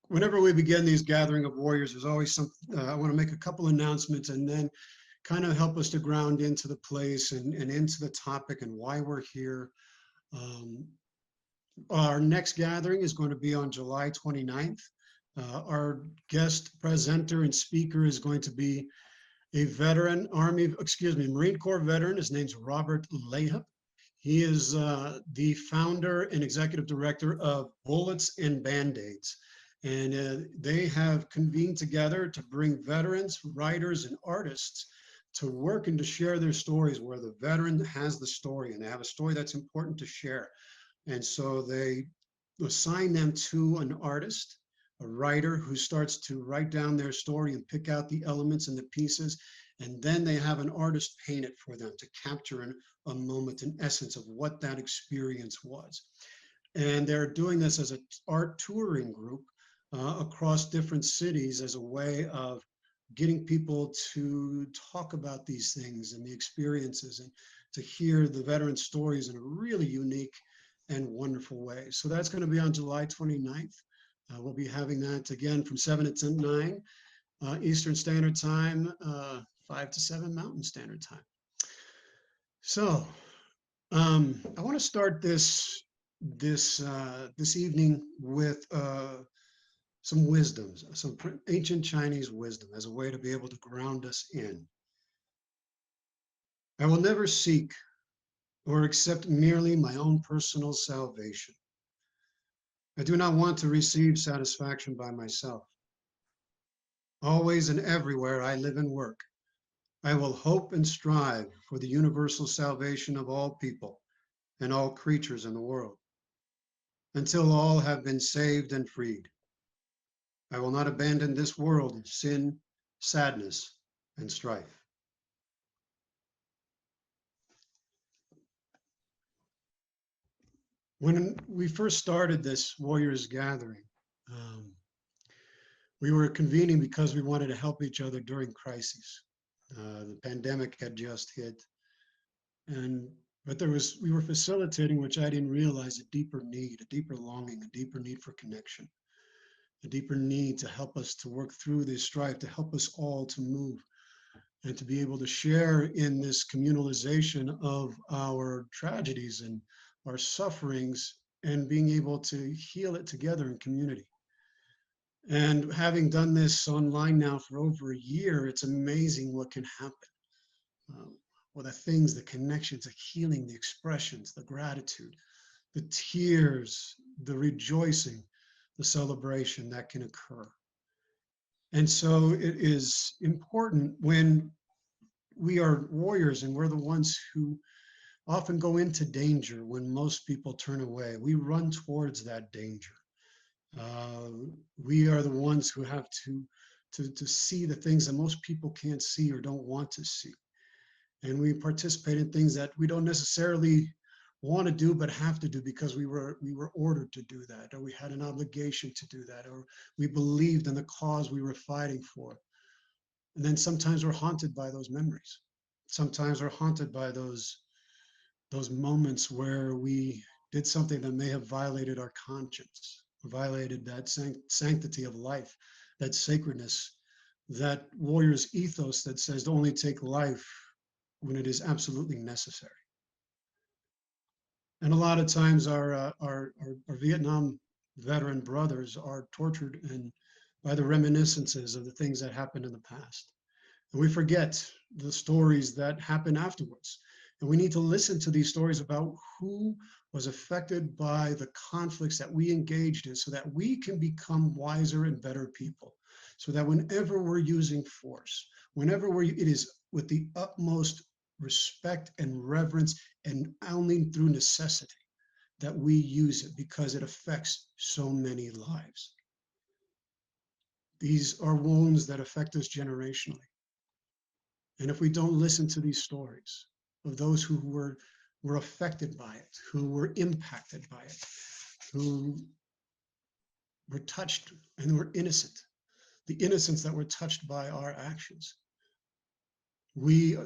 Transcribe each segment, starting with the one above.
whenever we begin these gathering of warriors, there's always some. I want to make a couple announcements and then kind of help us to ground into the place and into the topic and why we're here. Um, our next gathering is going to be on July 29th. Our guest presenter and speaker is going to be a veteran Marine Corps veteran. His name's Robert Lahip. He is the founder and executive director of Bullets and Band-Aids. And they have convened together to bring veterans, writers, and artists to work and to share their stories where the veteran has the story and they have a story that's important to share. And so they assign them to an artist, a writer who starts to write down their story and pick out the elements and the pieces. And then they have an artist paint it for them to capture a moment, an essence of what that experience was. And they're doing this as an art touring group across different cities as a way of getting people to talk about these things and the experiences and to hear the veteran stories in a really unique and wonderful way. So that's going to be on July 29th. We'll be having that again from 7 to 9 Eastern Standard Time, 5 to 7 Mountain Standard Time. So I want to start this evening with some wisdoms, some ancient Chinese wisdom as a way to be able to ground us in. I will never seek or accept merely my own personal salvation. I do not want to receive satisfaction by myself. Always and everywhere I live and work, I will hope and strive for the universal salvation of all people and all creatures in the world, until all have been saved and freed. I will not abandon this world in sin, sadness, and strife. When we first started this Warriors Gathering, um, we were convening because we wanted to help each other during crises. The pandemic had just hit, but we were facilitating, which I didn't realize, a deeper need, a deeper longing, a deeper need for connection, a deeper need to help us to work through this strife, to help us all to move and to be able to share in this communalization of our tragedies and our sufferings and being able to heal it together in community. And having done this online now for over a year, it's amazing what can happen. Well, the things, the connections, the healing, the expressions, the gratitude, the tears, the rejoicing, the celebration that can occur. And so it is important when we are warriors and we're the ones who often go into danger when most people turn away. We run towards that danger. We are the ones who have to see the things that most people can't see or don't want to see. And we participate in things that we don't necessarily want to do but have to do because we were ordered to do that, or we had an obligation to do that, or we believed in the cause we were fighting for. And then sometimes we're haunted by those memories. Sometimes we're haunted by those moments where we did something that may have violated our conscience, violated that sanctity of life, that sacredness, that warrior's ethos that says to only take life when it is absolutely necessary. And a lot of times our Vietnam veteran brothers are tortured and by the reminiscences of the things that happened in the past. And we forget the stories that happen afterwards. And we need to listen to these stories about who was affected by the conflicts that we engaged in so that we can become wiser and better people. So that whenever we're using force, it is with the utmost respect and reverence and only through necessity that we use it because it affects so many lives. These are wounds that affect us generationally. And if we don't listen to these stories of those who were affected by it, who were impacted by it, who were touched and were innocent, the innocents that were touched by our actions, we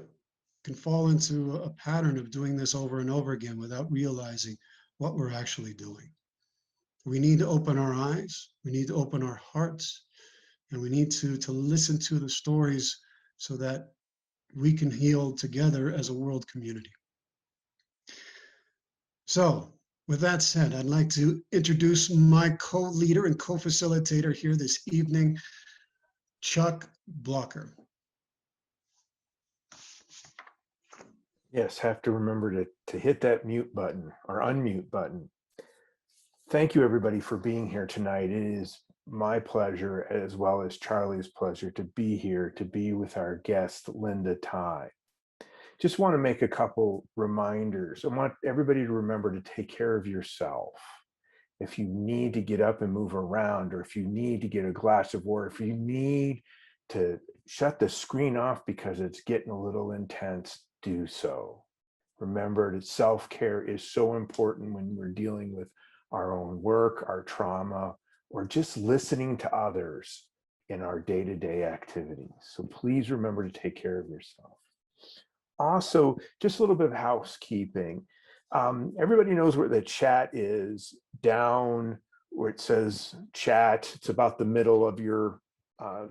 can fall into a pattern of doing this over and over again without realizing what we're actually doing. We need to open our eyes. We need to open our hearts. And we need to listen to the stories so that we can heal together as a world community. So with that said, I'd like to introduce my co-leader and co-facilitator here this evening, Chuck Blocker. Yes, have to remember to hit that mute button or unmute button. Thank you, everybody, for being here tonight. It is my pleasure, as well as Charlie's pleasure, to be here, to be with our guest, Linda Tighe. Just want to make a couple reminders. I want everybody to remember to take care of yourself. If you need to get up and move around, or if you need to get a glass of water, if you need to shut the screen off because it's getting a little intense, do so. Remember that self-care is so important when we're dealing with our own work, our trauma, or just listening to others in our day-to-day activities. So please remember to take care of yourself. Also, just a little bit of housekeeping. Everybody knows where the chat is, down where it says chat. It's about the middle of your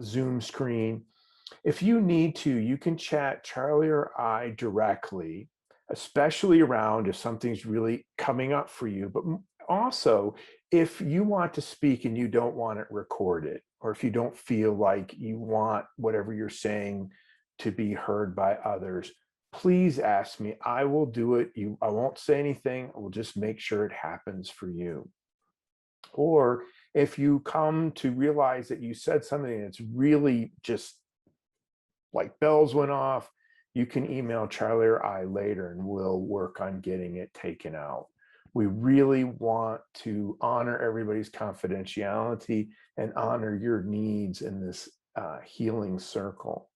Zoom screen. If you need to, you can chat Charlie or I directly, especially around if something's really coming up for you. But also, if you want to speak and you don't want it recorded, or if you don't feel like you want whatever you're saying to be heard by others, please ask me. I will do it. I won't say anything. I will just make sure it happens for you. Or if you come to realize that you said something that's really just like bells went off, you can email Charlie or I later and we'll work on getting it taken out. We really want to honor everybody's confidentiality and honor your needs in this healing circle.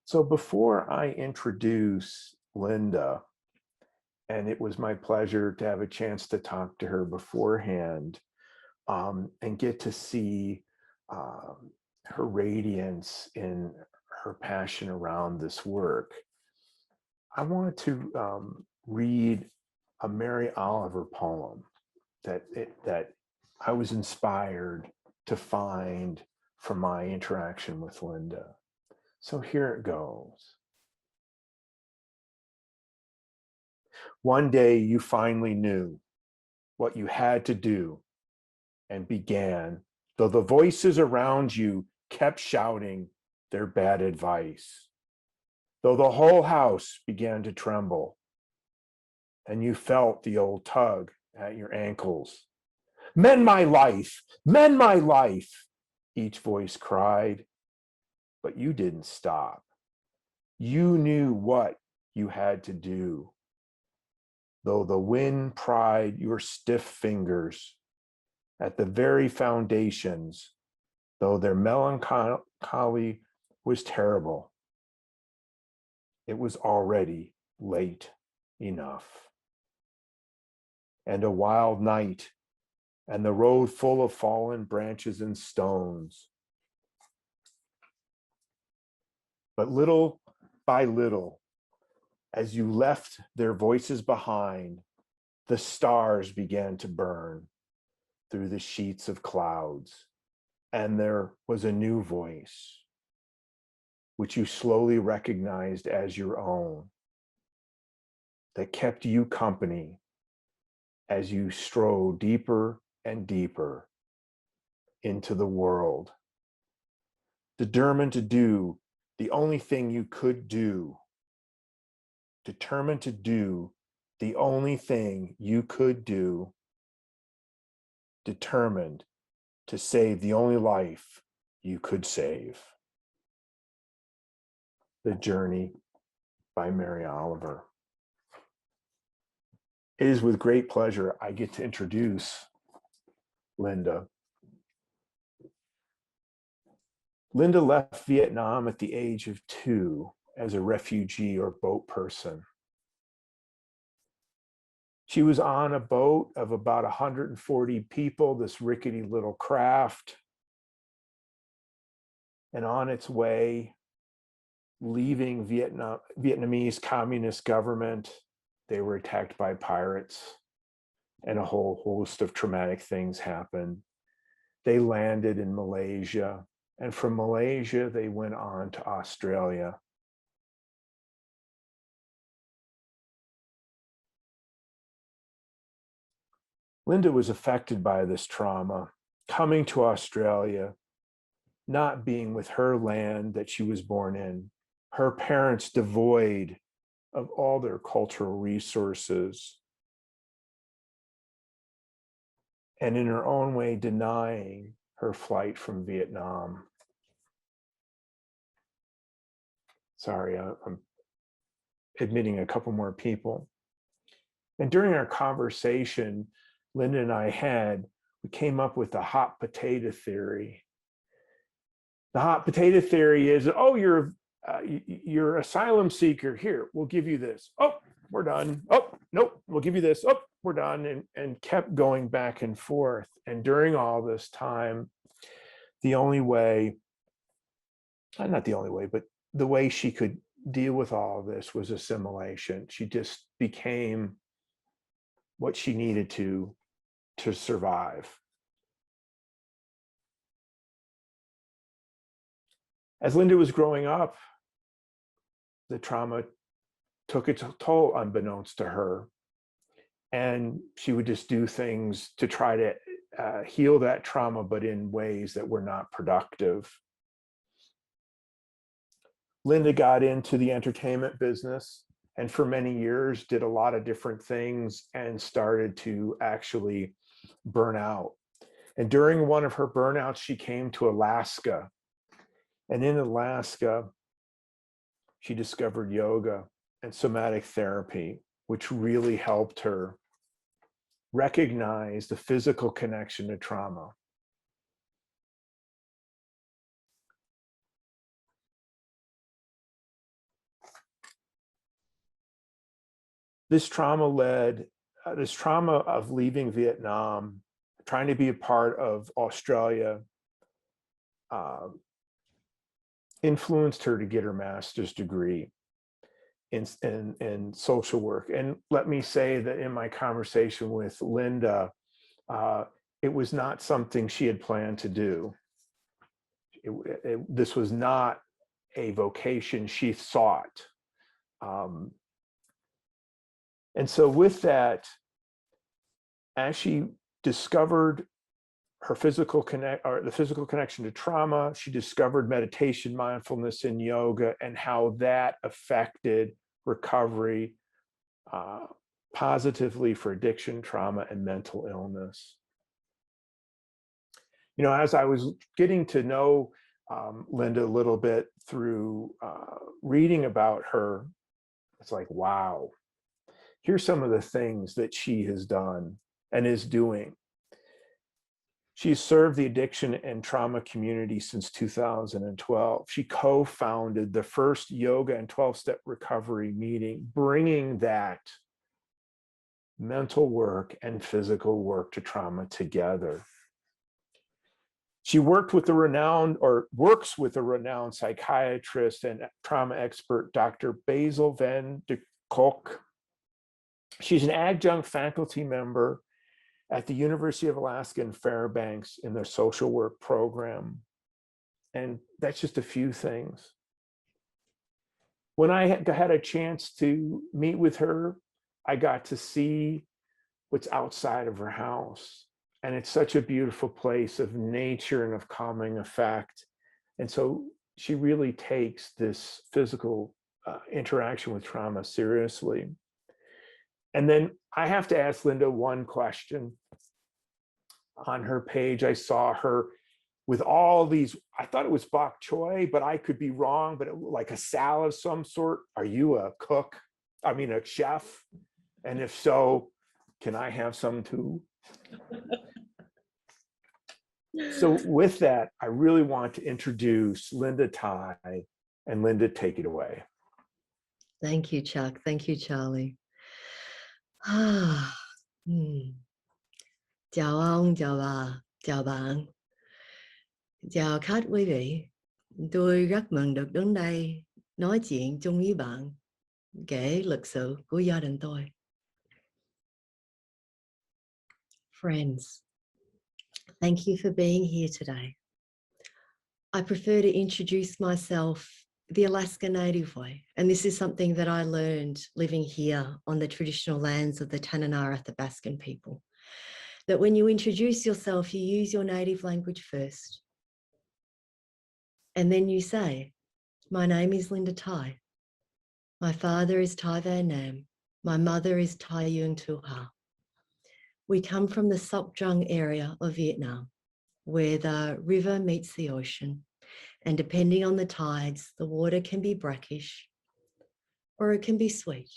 So before I introduce Linda, and it was my pleasure to have a chance to talk to her beforehand and get to see her radiance in her passion around this work, I wanted to read a Mary Oliver poem that I was inspired to find from my interaction with Linda. So here it goes. One day you finally knew what you had to do and began, though the voices around you kept shouting their bad advice, though the whole house began to tremble, and you felt the old tug at your ankles. Mend my life, mend my life, each voice cried, but you didn't stop. You knew what you had to do, though the wind pried your stiff fingers at the very foundations, though their melancholy was terrible. It was already late enough. And a wild night, and the road full of fallen branches and stones. But little by little, as you left their voices behind, the stars began to burn through the sheets of clouds, and there was a new voice, which you slowly recognized as your own, that kept you company as you strode deeper and deeper into the world, determined to do the only thing you could do, determined to do the only thing you could do, determined to save the only life you could save. The Journey by Mary Oliver. It is with great pleasure I get to introduce Linda. Linda left Vietnam at the age of 2 as a refugee or boat person. She was on a boat of about 140 people, this rickety little craft, and on its way, leaving Vietnamese communist government. They were attacked by pirates, and a whole host of traumatic things happened. They landed in Malaysia, and from Malaysia, they went on to Australia. Linda was affected by this trauma, coming to Australia, not being with her land that she was born in, her parents devoid of all their cultural resources, and in her own way denying her flight from Vietnam. Sorry, I'm admitting a couple more people. And during our conversation, Linda and I had, we came up with the hot potato theory. The hot potato theory is, oh, you're asylum seeker. Here, we'll give you this. Oh, we're done. Oh, nope, we'll give you this. Oh, we're done. And kept going back and forth. And during all this time, the only way, not the only way, but the way she could deal with all of this was assimilation. She just became what she needed to survive. As Linda was growing up, the trauma took its toll unbeknownst to her. And she would just do things to try to heal that trauma, but in ways that were not productive. Linda got into the entertainment business and for many years did a lot of different things and started to actually burn out. And during one of her burnouts, she came to Alaska. And in Alaska, she discovered yoga and somatic therapy, which really helped her recognize the physical connection to trauma. This trauma of leaving Vietnam, trying to be a part of Australia, influenced her to get her master's degree in social work. And let me say that in my conversation with Linda, it was not something she had planned to do. This was not a vocation she sought. And so with that, as she discovered her the physical connection to trauma, she discovered meditation, mindfulness, and yoga, and how that affected recovery positively for addiction, trauma, and mental illness. You know, as I was getting to know Linda a little bit through reading about her, it's like, wow, here's some of the things that she has done and is doing. She's served the addiction and trauma community since 2012. She co-founded the first yoga and 12-step recovery meeting, bringing that mental work and physical work to trauma together. She works with the renowned psychiatrist and trauma expert, Dr. Basil van der Kolk. She's an adjunct faculty member at the University of Alaska in Fairbanks in their social work program. And that's just a few things. When I had a chance to meet with her, I got to see what's outside of her house. And it's such a beautiful place of nature and of calming effect. And so she really takes this physical interaction with trauma seriously. And then I have to ask Linda one question. On her page, I saw her with all these, I thought it was bok choy, but I could be wrong, but it looked like a salad of some sort. Are you a cook? I mean, a chef? And if so, can I have some too? So with that, I really want to introduce Linda Tai, and Linda, take it away. Thank you, Chuck. Thank you, Charlie. Chào ông, chào bà, chào bạn. Chào khách quý vị. Tôi rất mừng được đến đây nói chuyện chung với bạn, kể lịch sử của gia đình tôi. friends, thank you for being here today. I prefer to introduce myself the Alaska Native way, and this is something that I learned living here on the traditional lands of the Tanana Athabaskan people, that when you introduce yourself, you use your native language first. And then you say, my name is Linda Tai. My father is Tai Van Nam. My mother is Tai Yung Tu Ha. We come from the Soc Trang area of Vietnam, where the river meets the ocean. And depending on the tides, the water can be brackish or it can be sweet.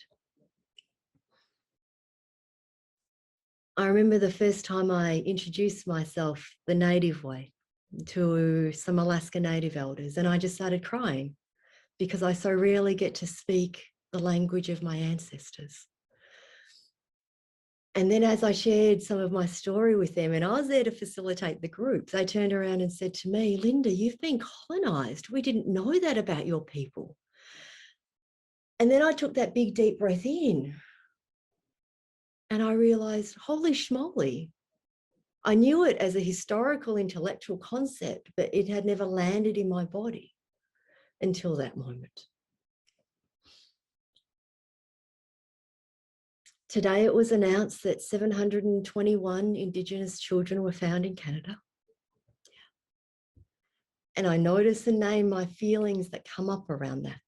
I remember the first time I introduced myself the native way to some Alaska Native elders, and I just started crying because I so rarely get to speak the language of my ancestors. And then as I shared some of my story with them, and I was there to facilitate the group, they turned around and said to me, Linda, you've been colonized. We didn't know that about your people. And then I took that big, deep breath in and I realized, holy schmoly, I knew it as a historical intellectual concept, but it had never landed in my body until that moment. Today it was announced that 721 Indigenous children were found in Canada. And I notice and name my feelings that come up around that.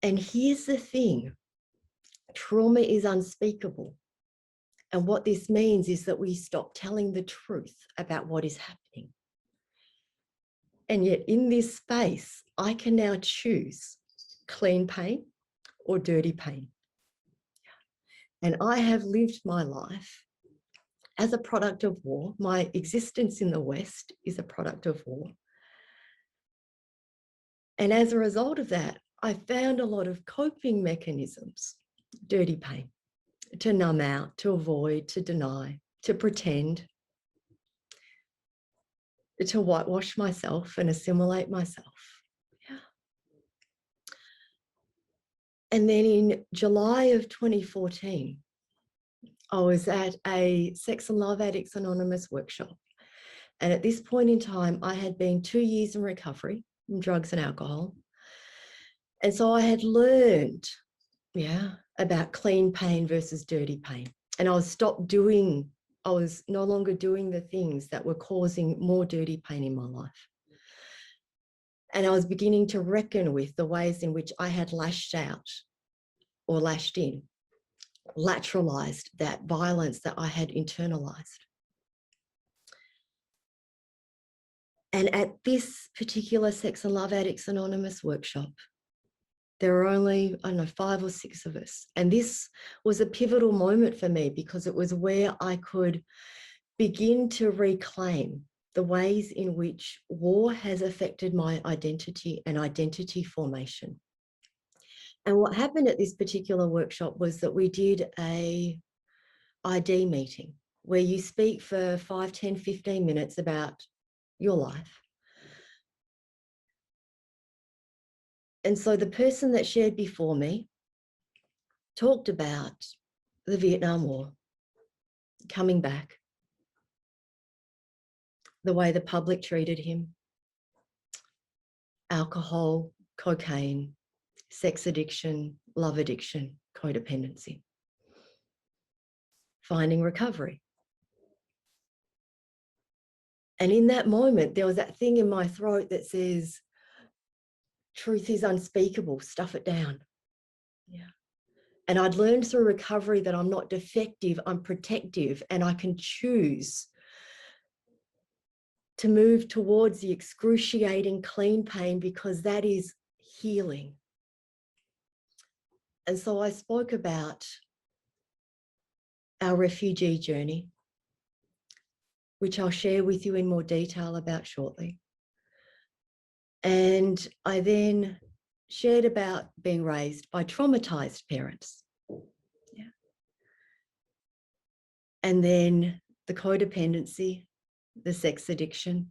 And here's the thing, trauma is unspeakable. And what this means is that we stop telling the truth about what is happening. And yet in this space, I can now choose clean pain or dirty pain. And I have lived my life as a product of war. My existence in the West is a product of war. And as a result of that, I found a lot of coping mechanisms, dirty pain, to numb out, to avoid, to deny, to pretend, to whitewash myself and assimilate myself. Yeah. And then in July of 2014, I was at a Sex and Love Addicts Anonymous workshop. And at this point in time, I had been 2 years in recovery from drugs and alcohol. And so I had learned, about clean pain versus dirty pain. And I was no longer doing the things that were causing more dirty pain in my life. And I was beginning to reckon with the ways in which I had lashed out or lashed in, lateralized that violence that I had internalized. And at this particular Sex and Love Addicts Anonymous workshop, there were only, 5 or 6 of us. And this was a pivotal moment for me because it was where I could begin to reclaim the ways in which war has affected my identity and identity formation. And what happened at this particular workshop was that we did a ID meeting where you speak for 5, 10, 15 minutes about your life. And so the person that shared before me talked about the Vietnam War, coming back, the way the public treated him, alcohol, cocaine, sex addiction, love addiction, codependency, finding recovery. And in that moment, there was that thing in my throat that says, truth is unspeakable, stuff it down. Yeah. And I'd learned through recovery that I'm not defective, I'm protective, and I can choose to move towards the excruciating clean pain because that is healing. And so I spoke about our refugee journey, which I'll share with you in more detail about shortly. And I then shared about being raised by traumatized parents. Yeah. And then the codependency, the sex addiction,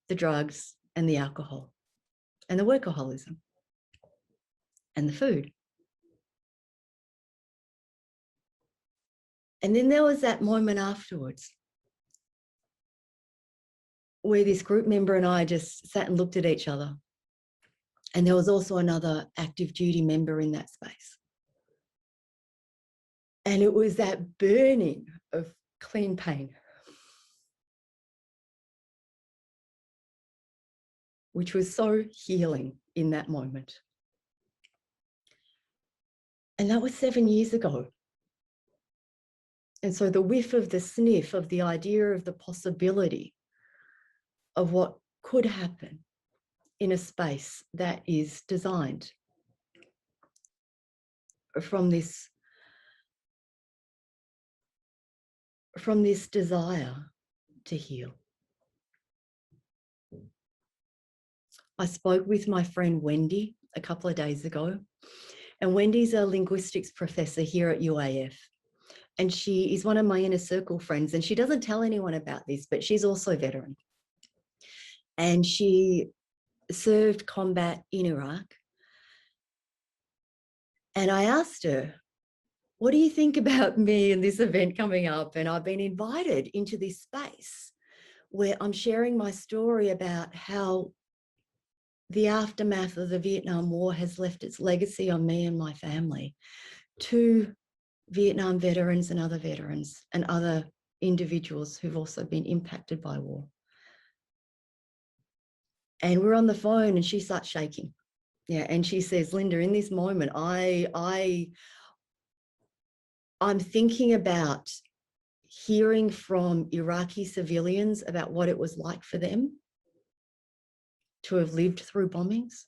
the drugs and the alcohol, and the workaholism, and the food. And then there was that moment afterwards where this group member and I just sat and looked at each other. And there was also another active duty member in that space. And it was that burning of clean pain, which was so healing in that moment. And that was 7 years ago. And so the whiff of the sniff of the idea of the possibility of what could happen in a space that is designed from this desire to heal. I spoke with my friend Wendy a couple of days ago, and Wendy's a linguistics professor here at UAF. And she is one of my inner circle friends, and she doesn't tell anyone about this, but she's also a veteran. And she served combat in Iraq. And I asked her, what do you think about me and this event coming up? And I've been invited into this space where I'm sharing my story about how the aftermath of the Vietnam War has left its legacy on me and my family, to Vietnam veterans and other individuals who've also been impacted by war. And we're on the phone and she starts shaking. Yeah, and she says, Linda, in this moment, I'm thinking about hearing from Iraqi civilians about what it was like for them to have lived through bombings.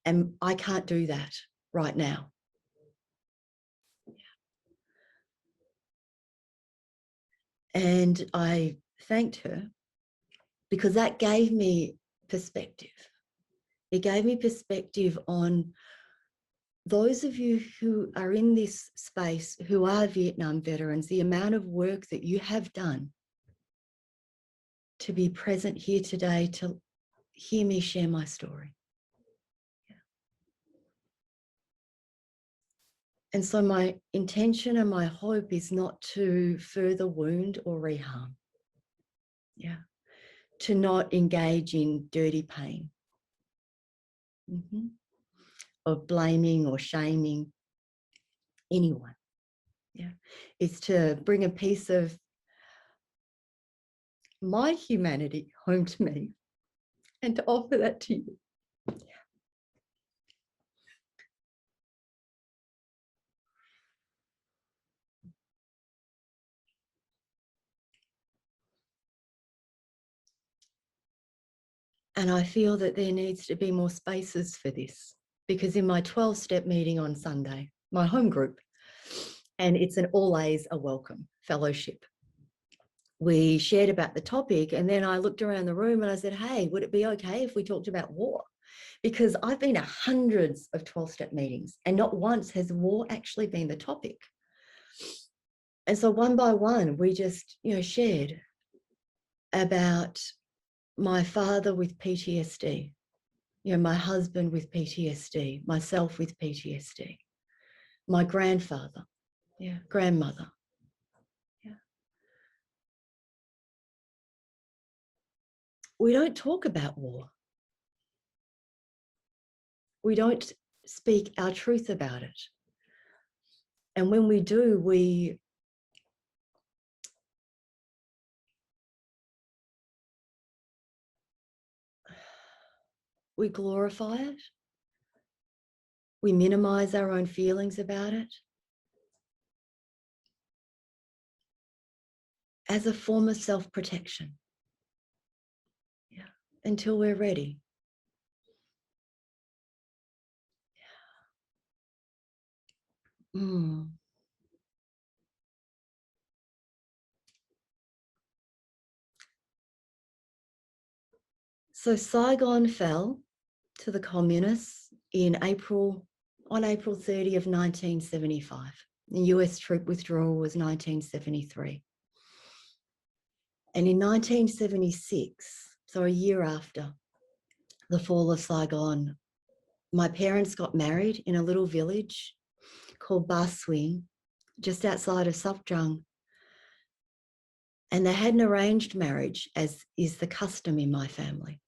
And I can't do that right now. And I thanked her because that gave me perspective. It gave me perspective on those of you who are in this space, who are Vietnam veterans, the amount of work that you have done to be present here today, to hear me share my story. Yeah. And so my intention and my hope is not to further wound or reharm. Yeah. To not engage in dirty pain. Of blaming or shaming anyone. Yeah. It's to bring a piece of my humanity home to me and to offer that to you. Yeah. And I feel that there needs to be more spaces for this, because in my 12-step meeting on Sunday, my home group, and it's an all A's are welcome fellowship, we shared about the topic, and then I looked around the room and I said, hey, would it be okay if we talked about war? Because I've been to hundreds of 12-step meetings and not once has war actually been the topic. And so one by one, we just, shared about my father with PTSD, my husband with PTSD, myself with PTSD, my grandfather, grandmother. Yeah. We don't talk about war. We don't speak our truth about it. And when we do, we glorify it. We minimize our own feelings about it as a form of self-protection. Yeah, until we're ready. So Saigon fell to the communists on April 30 of 1975. The US troop withdrawal was 1973. And in 1976, so a year after the fall of Saigon, my parents got married in a little village called Ba Swing just outside of Suc Jung. And they had an arranged marriage, as is the custom in my family.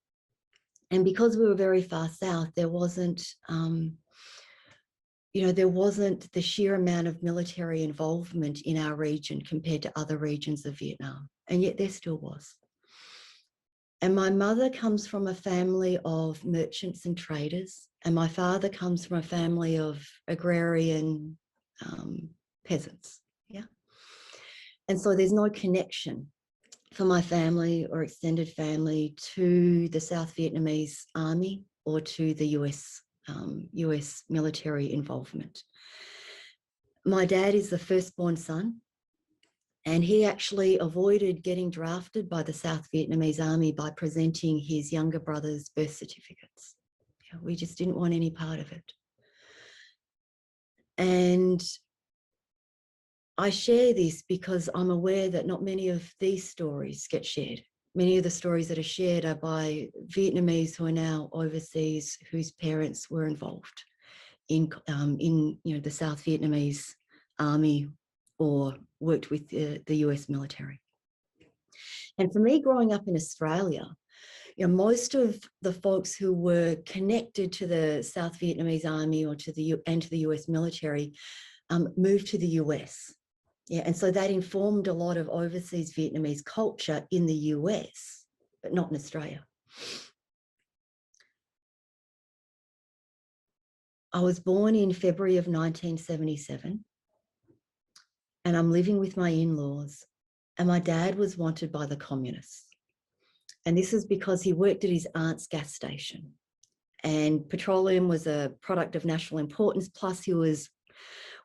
And because we were very far south, there wasn't, there wasn't the sheer amount of military involvement in our region compared to other regions of Vietnam. And yet there still was. And my mother comes from a family of merchants and traders, and my father comes from a family of agrarian peasants. Yeah. And so there's no connection for my family or extended family to the South Vietnamese army or to the US military involvement. My dad is the firstborn son, and he actually avoided getting drafted by the South Vietnamese army by presenting his younger brother's birth certificates. Yeah, we just didn't want any part of it. And I share this because I'm aware that not many of these stories get shared. Many of the stories that are shared are by Vietnamese who are now overseas, whose parents were involved in the South Vietnamese army or worked with the US military. And for me, growing up in Australia, most of the folks who were connected to the South Vietnamese army or to the US military moved to the US. Yeah, and so that informed a lot of overseas Vietnamese culture in the US, but not in Australia. I was born in February of 1977, and I'm living with my in-laws, and my dad was wanted by the communists. And this is because he worked at his aunt's gas station, and petroleum was a product of national importance, plus he was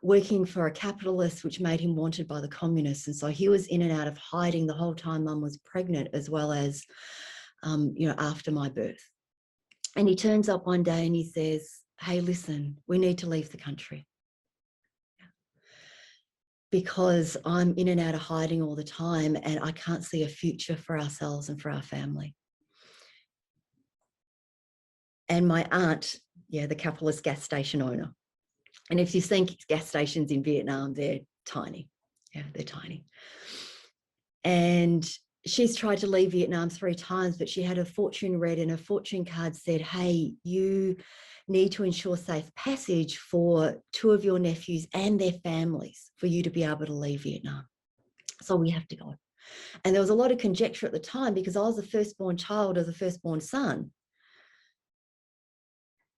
working for a capitalist, which made him wanted by the communists. And so he was in and out of hiding the whole time Mum was pregnant, as well as, after my birth. And he turns up one day and he says, "Hey, listen, we need to leave the country because I'm in and out of hiding all the time and I can't see a future for ourselves and for our family." And my aunt, the capitalist gas station owner. And if you've seen gas stations in Vietnam, they're tiny. Yeah, they're tiny. And she's tried to leave Vietnam 3 times, but she had her fortune read and her fortune card said, "Hey, you need to ensure safe passage for 2 of your nephews and their families for you to be able to leave Vietnam. So we have to go." And there was a lot of conjecture at the time because I was the firstborn child of the firstborn son.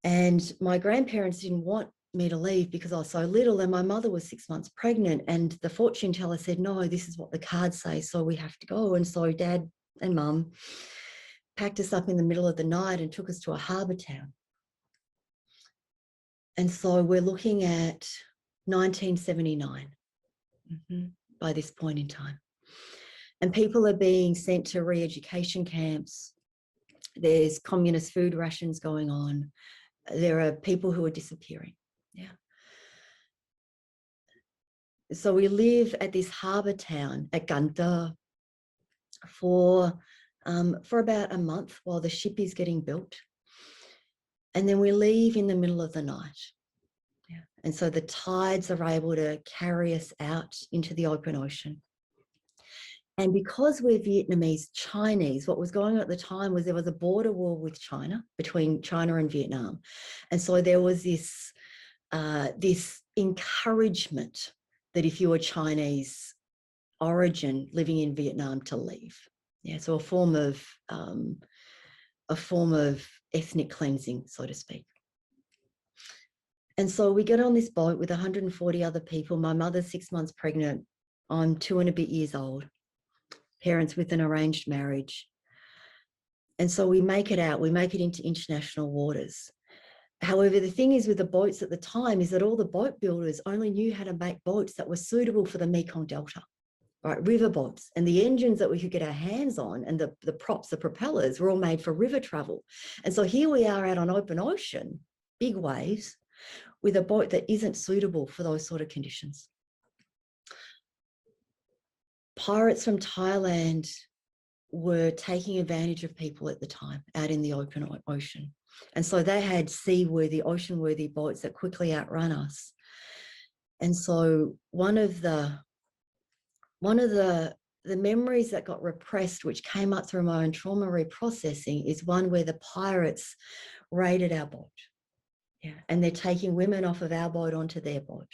And my grandparents didn't want me to leave because I was so little, and my mother was 6 months pregnant, and the fortune teller said, "No, this is what the cards say, so we have to go." And so Dad and Mum packed us up in the middle of the night and took us to a harbour town. And so we're looking at 1979 by this point in time. And people are being sent to re-education camps. There's communist food rations going on. There are people who are disappearing. Yeah. So we live at this harbour town at Gan Tơ for about a month while the ship is getting built. And then we leave in the middle of the night. Yeah. And so the tides are able to carry us out into the open ocean. And because we're Vietnamese Chinese, what was going on at the time was there was a border war with China, between China and Vietnam. And so there was this encouragement that if you were Chinese origin living in Vietnam, to leave. Yeah, so a form of ethnic cleansing, so to speak. And so we get on this boat with 140 other people. My mother's 6 months pregnant. I'm 2 and a bit years old. Parents with an arranged marriage. And so we make it out, we make it into international waters. However, the thing is with the boats at the time is that all the boat builders only knew how to make boats that were suitable for the Mekong Delta, right? River boats. And the engines that we could get our hands on and the props, the propellers, were all made for river travel. And so here we are out on open ocean, big waves, with a boat that isn't suitable for those sort of conditions. Pirates from Thailand were taking advantage of people at the time out in the open ocean. And so they had seaworthy, ocean-worthy boats that quickly outrun us. And so one of the memories that got repressed, which came up through my own trauma reprocessing, is one where the pirates raided our boat. Yeah, and they're taking women off of our boat onto their boat.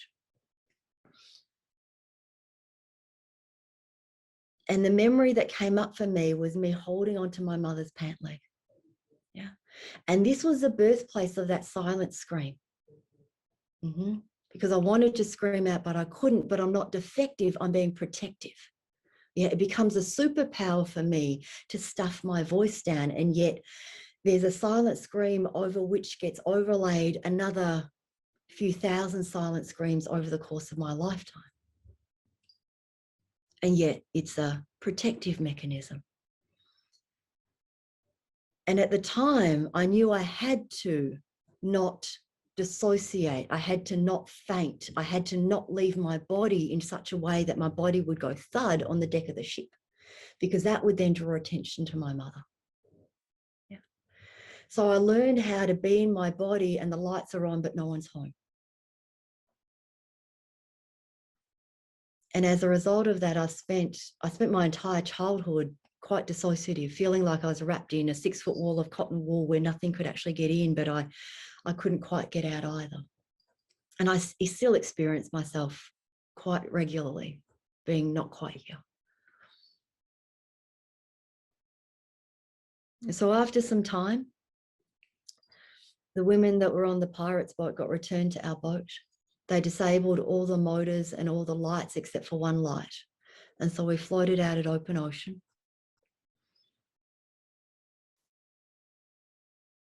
And the memory that came up for me was me holding onto my mother's pant leg. Yeah. And this was the birthplace of that silent scream. Because I wanted to scream out, but I couldn't. But I'm not defective, I'm being protective. Yeah, it becomes a superpower for me to stuff my voice down. And yet there's a silent scream over which gets overlaid another few thousand silent screams over the course of my lifetime. And yet it's a protective mechanism. And at the time, I knew I had to not dissociate. I had to not faint. I had to not leave my body in such a way that my body would go thud on the deck of the ship, because that would then draw attention to my mother. Yeah. So I learned how to be in my body and the lights are on, but no one's home. And as a result of that, I spent my entire childhood quite dissociative, feeling like I was wrapped in a 6-foot wall of cotton wool where nothing could actually get in, but I couldn't quite get out either. And I still experience myself quite regularly being not quite here. And so after some time, the women that were on the pirates boat got returned to our boat. They disabled all the motors and all the lights except for one light. And so we floated out at open ocean.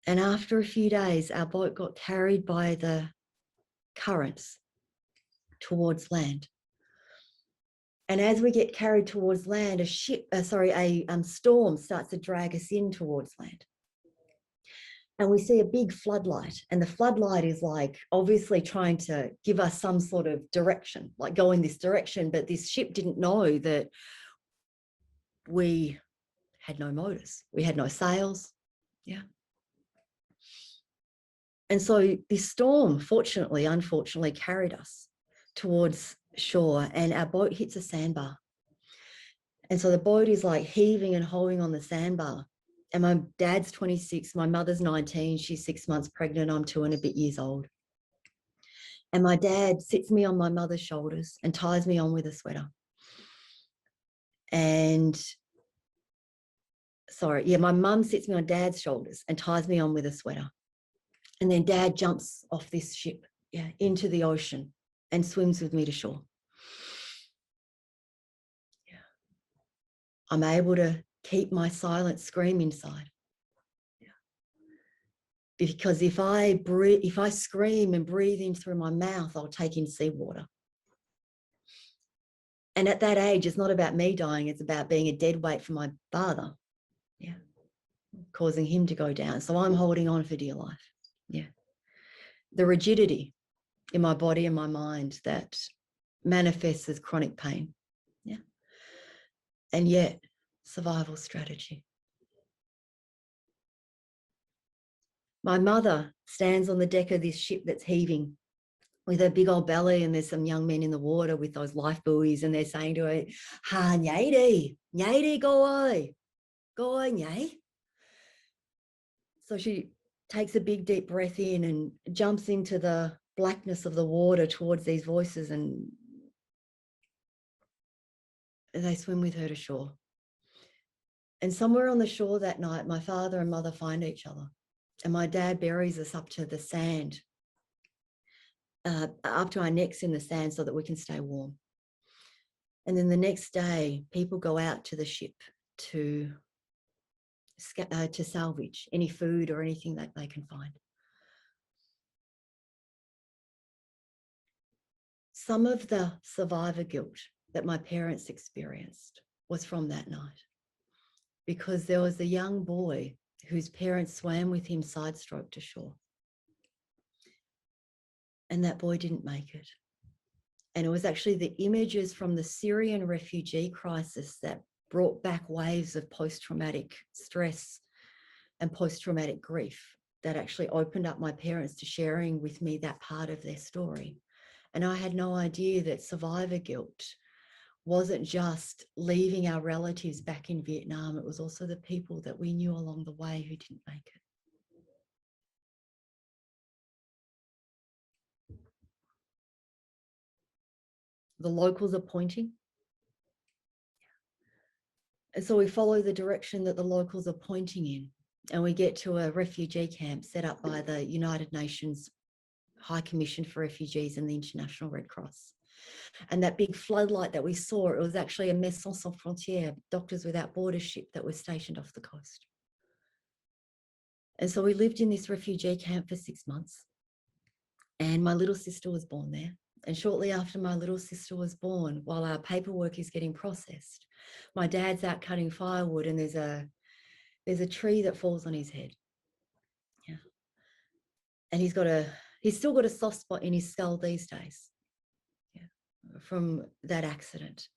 And after a few days, our boat got carried by the currents towards land. And as we get carried towards land, a storm starts to drag us in towards land. And we see a big floodlight, and the floodlight is like obviously trying to give us some sort of direction, like go in this direction. But this ship didn't know that we had no motors, we had no sails. Yeah. And so this storm, unfortunately, carried us towards shore, and our boat hits a sandbar. And so the boat is like heaving and holding on the sandbar. And my dad's 26, my mother's 19, she's 6 months pregnant, I'm 2 and a bit years old. And my dad sits me on my mother's shoulders and ties me on with a sweater. My mum sits me on dad's shoulders and ties me on with a sweater. And then dad jumps off this ship, into the ocean and swims with me to shore. Yeah. I'm able to keep my silent scream inside. Yeah. Because if I scream and breathe in through my mouth, I'll take in seawater. And at that age, it's not about me dying, it's about being a dead weight for my father. Yeah. Causing him to go down. So I'm holding on for dear life. Yeah. The rigidity in my body and my mind that manifests as chronic pain. Yeah. And yet, survival strategy. My mother stands on the deck of this ship that's heaving with her big old belly, and there's some young men in the water with those life buoys, and they're saying to her, "Ha, nyai di, go away, nyai." So she takes a big deep breath in and jumps into the blackness of the water towards these voices, and they swim with her to shore. And somewhere on the shore that night, my father and mother find each other, and my dad buries us up to the sand, up to our necks in the sand so that we can stay warm. And then the next day, people go out to the ship to salvage any food or anything that they can find. Some of the survivor guilt that my parents experienced was from that night, because there was a young boy whose parents swam with him side stroke to shore. And that boy didn't make it. And it was actually the images from the Syrian refugee crisis that brought back waves of post-traumatic stress and post-traumatic grief that actually opened up my parents to sharing with me that part of their story. And I had no idea that survivor guilt wasn't just leaving our relatives back in Vietnam, it was also the people that we knew along the way who didn't make it. The locals are pointing. And so we follow the direction that the locals are pointing in, and we get to a refugee camp set up by the United Nations High Commission for Refugees and the International Red Cross. And that big floodlight that we saw, it was actually a Médecins Sans Frontières, Doctors Without Borders ship that was stationed off the coast. And so we lived in this refugee camp for 6 months. And my little sister was born there. And shortly after my little sister was born, while our paperwork is getting processed, my dad's out cutting firewood, and there's a tree that falls on his head. Yeah. And he's still got a soft spot in his skull these days. Yeah. From that accident.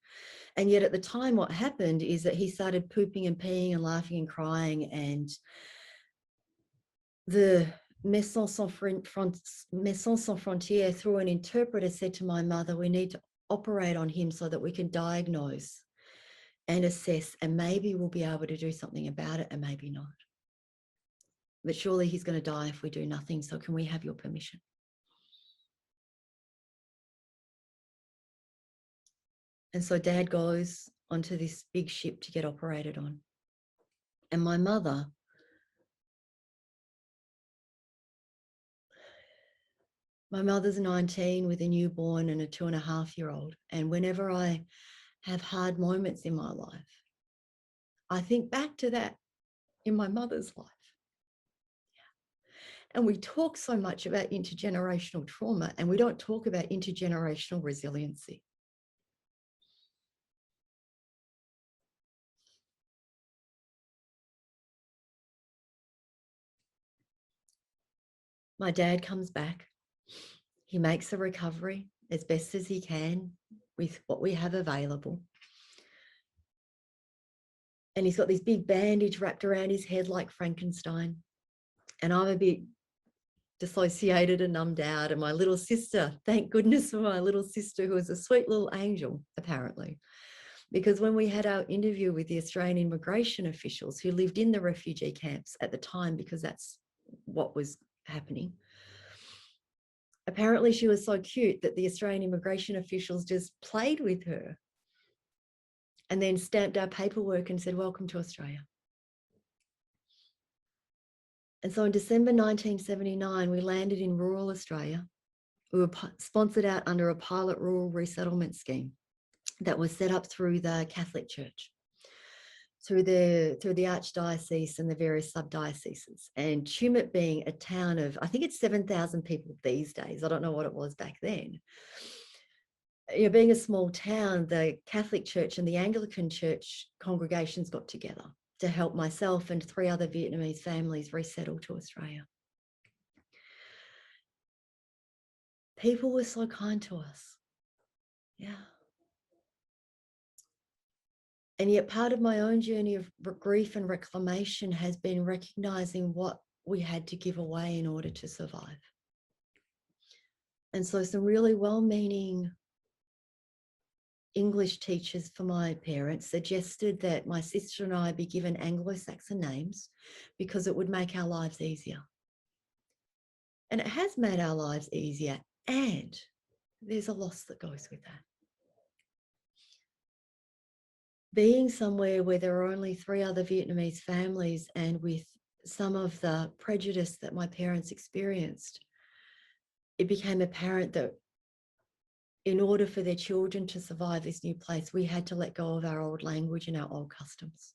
And yet at the time, what happened is that he started pooping and peeing and laughing and crying, and the Médecins Sans Frontières, through an interpreter, said to my mother, we need to operate on him so that we can diagnose and assess, and maybe we'll be able to do something about it, and maybe not. But surely he's going to die if we do nothing. So can we have your permission? And so Dad goes onto this big ship to get operated on. And my mother, my mother's 19 with a newborn and a 2.5-year-old. And whenever I have hard moments in my life, I think back to that in my mother's life. Yeah. And we talk so much about intergenerational trauma, and we don't talk about intergenerational resiliency. My dad comes back. He makes a recovery as best as he can with what we have available. And he's got this big bandage wrapped around his head like Frankenstein. And I'm a bit dissociated and numbed out. And my little sister, thank goodness for my little sister, who is a sweet little angel, apparently. Because when we had our interview with the Australian immigration officials who lived in the refugee camps at the time, because that's what was happening, apparently she was so cute that the Australian immigration officials just played with her and then stamped our paperwork and said, welcome to Australia. And so in December 1979, we landed in rural Australia. We were sponsored out under a pilot rural resettlement scheme that was set up through the Catholic Church, through the Archdiocese and the various subdioceses. And Tumut being a town of, I think it's 7,000 people these days. I don't know what it was back then. You know, being a small town, the Catholic Church and the Anglican Church congregations got together to help myself and 3 other Vietnamese families resettle to Australia. People were so kind to us. Yeah. And yet part of my own journey of grief and reclamation has been recognizing what we had to give away in order to survive. And so some really well-meaning English teachers for my parents suggested that my sister and I be given Anglo-Saxon names because it would make our lives easier. And it has made our lives easier, and there's a loss that goes with that. Being somewhere where there are only 3 other Vietnamese families, and with some of the prejudice that my parents experienced, it became apparent that in order for their children to survive this new place, we had to let go of our old language and our old customs.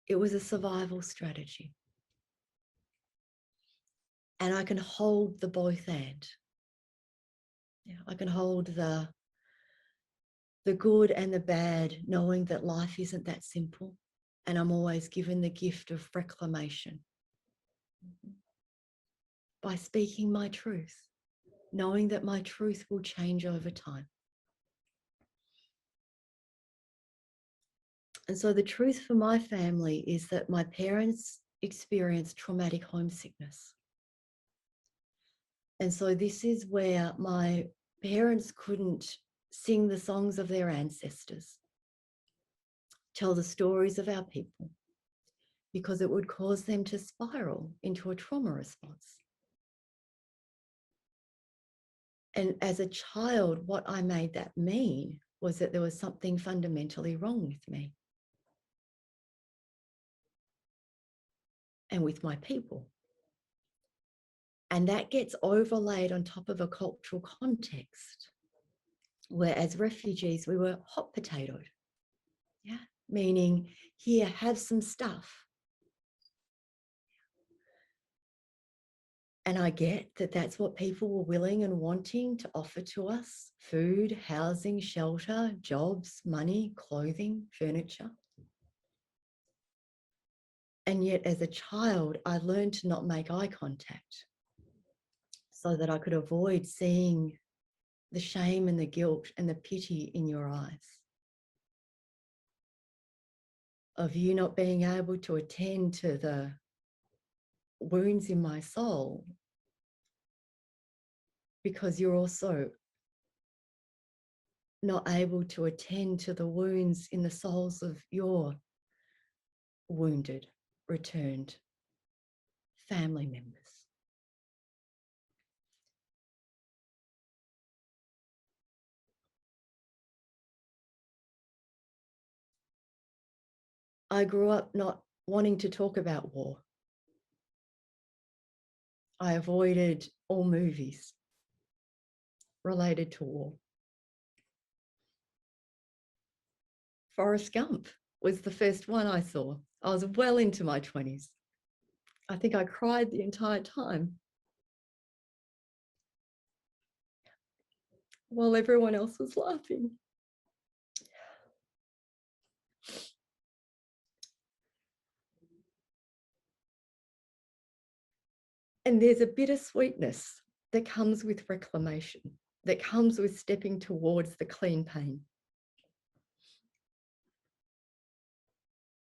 It was a survival strategy. And I can hold the both and. Yeah, I can hold the good and the bad, knowing that life isn't that simple. And I'm always given the gift of reclamation by speaking my truth, knowing that my truth will change over time. And so the truth for my family is that my parents experienced traumatic homesickness. And so this is where my parents couldn't sing the songs of their ancestors, tell the stories of our people, because it would cause them to spiral into a trauma response. And as a child, what I made that mean was that there was something fundamentally wrong with me and with my people. And that gets overlaid on top of a cultural context where, as refugees, we were hot potatoed. Yeah, meaning, here, have some stuff. And I get that that's what people were willing and wanting to offer to us: food, housing, shelter, jobs, money, clothing, furniture. And yet, as a child, I learned to not make eye contact so that I could avoid seeing the shame and the guilt and the pity in your eyes of you not being able to attend to the wounds in my soul, because you're also not able to attend to the wounds in the souls of your wounded, returned family members. I grew up not wanting to talk about war. I avoided all movies related to war. Forrest Gump was the first one I saw. I was well into my 20s. I think I cried the entire time while everyone else was laughing. And there's a bittersweetness that comes with reclamation, that comes with stepping towards the clean pain.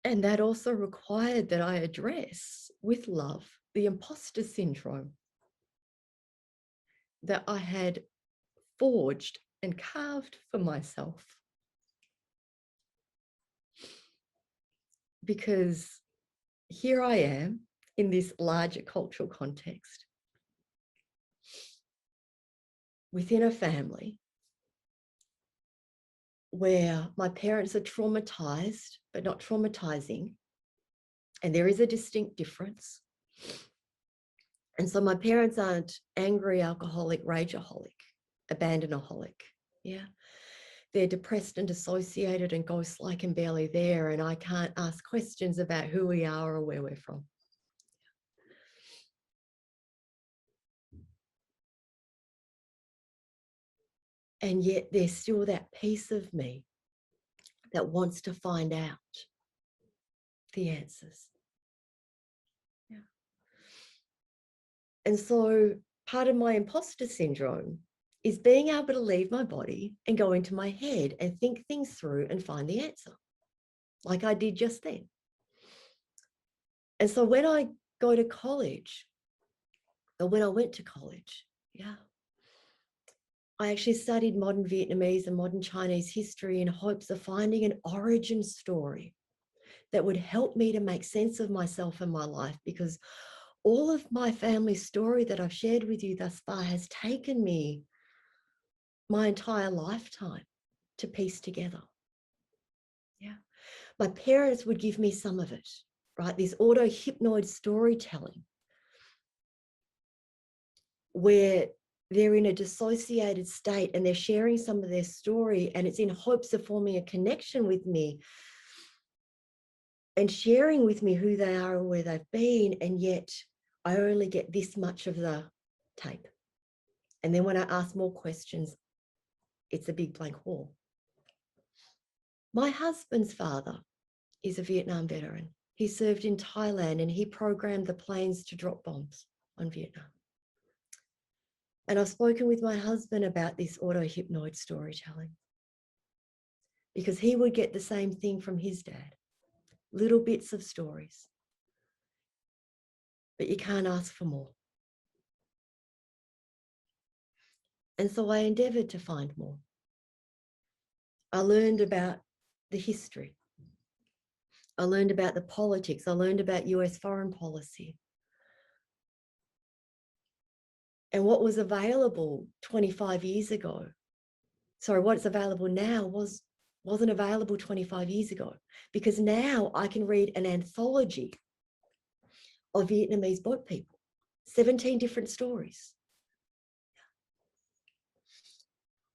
And that also required that I address with love the imposter syndrome that I had forged and carved for myself. Because here I am in this larger cultural context within a family where my parents are traumatized, but not traumatizing. And there is a distinct difference. And so my parents aren't angry, alcoholic, rageaholic, abandonaholic. Yeah. They're depressed and dissociated and ghost-like and barely there. And I can't ask questions about who we are or where we're from. And yet there's still that piece of me that wants to find out the answers. Yeah. And so part of my imposter syndrome is being able to leave my body and go into my head and think things through and find the answer, like I did just then. And so when I go to college, or when I went to college, yeah, I actually studied modern Vietnamese and modern Chinese history in hopes of finding an origin story that would help me to make sense of myself and my life, because all of my family story that I've shared with you thus far has taken me my entire lifetime to piece together. Yeah. My parents would give me some of it, right? This auto-hypnoid storytelling where they're in a dissociated state and they're sharing some of their story, and it's in hopes of forming a connection with me and sharing with me who they are and where they've been. And yet I only get this much of the tape. And then when I ask more questions, it's a big blank wall. My husband's father is a Vietnam veteran. He served in Thailand and he programmed the planes to drop bombs on Vietnam. And I've spoken with my husband about this auto-hypnoid storytelling, because he would get the same thing from his dad, little bits of stories, but you can't ask for more. And so I endeavored to find more. I learned about the history. I learned about the politics. I learned about US foreign policy. And what was available 25 years ago, sorry, what's available now wasn't available 25 years ago, because now I can read an anthology of Vietnamese boat people, 17 different stories.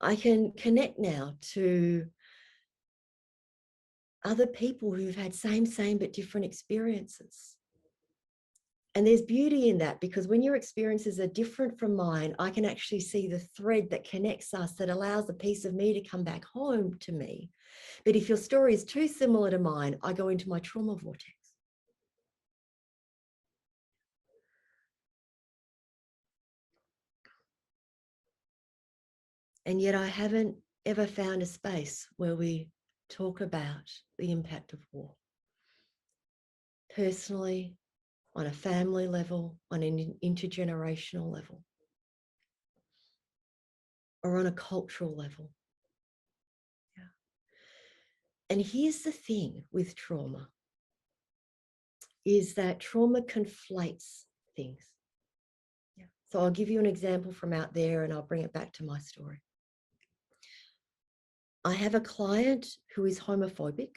I can connect now to other people who've had same, but different experiences. And there's beauty in that, because when your experiences are different from mine, I can actually see the thread that connects us, that allows a piece of me to come back home to me. But if your story is too similar to mine, I go into my trauma vortex. And yet I haven't ever found a space where we talk about the impact of war. Personally, on a family level, on an intergenerational level, or on a cultural level. Yeah. And here's the thing with trauma, is that trauma conflates things. Yeah. So I'll give you an example from out there and I'll bring it back to my story. I have a client who is homophobic,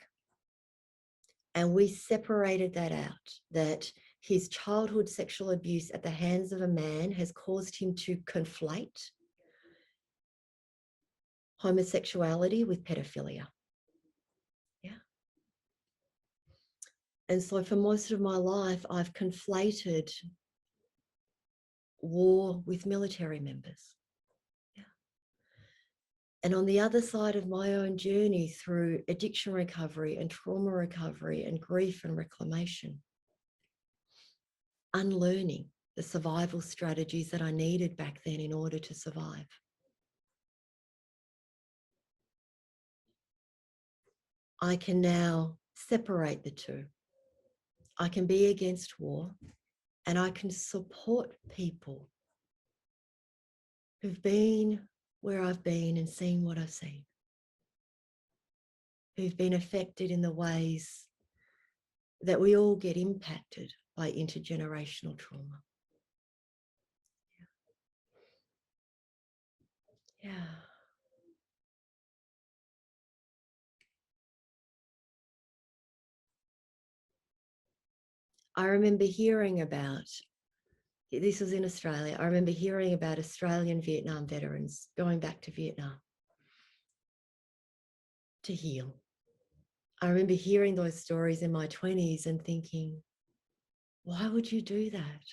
and we separated that out, that his childhood sexual abuse at the hands of a man has caused him to conflate homosexuality with pedophilia. Yeah. And so for most of my life, I've conflated war with military members. Yeah. And on the other side of my own journey through addiction recovery and trauma recovery and grief and reclamation, unlearning the survival strategies that I needed back then in order to survive. I can now separate the two. I can be against war, and I can support people who've been where I've been and seen what I've seen, who've been affected in the ways that we all get impacted by intergenerational trauma. Yeah. I remember hearing about, this was in Australia, I remember hearing about Australian Vietnam veterans going back to Vietnam to heal. I remember hearing those stories in my 20s and thinking, why would you do that?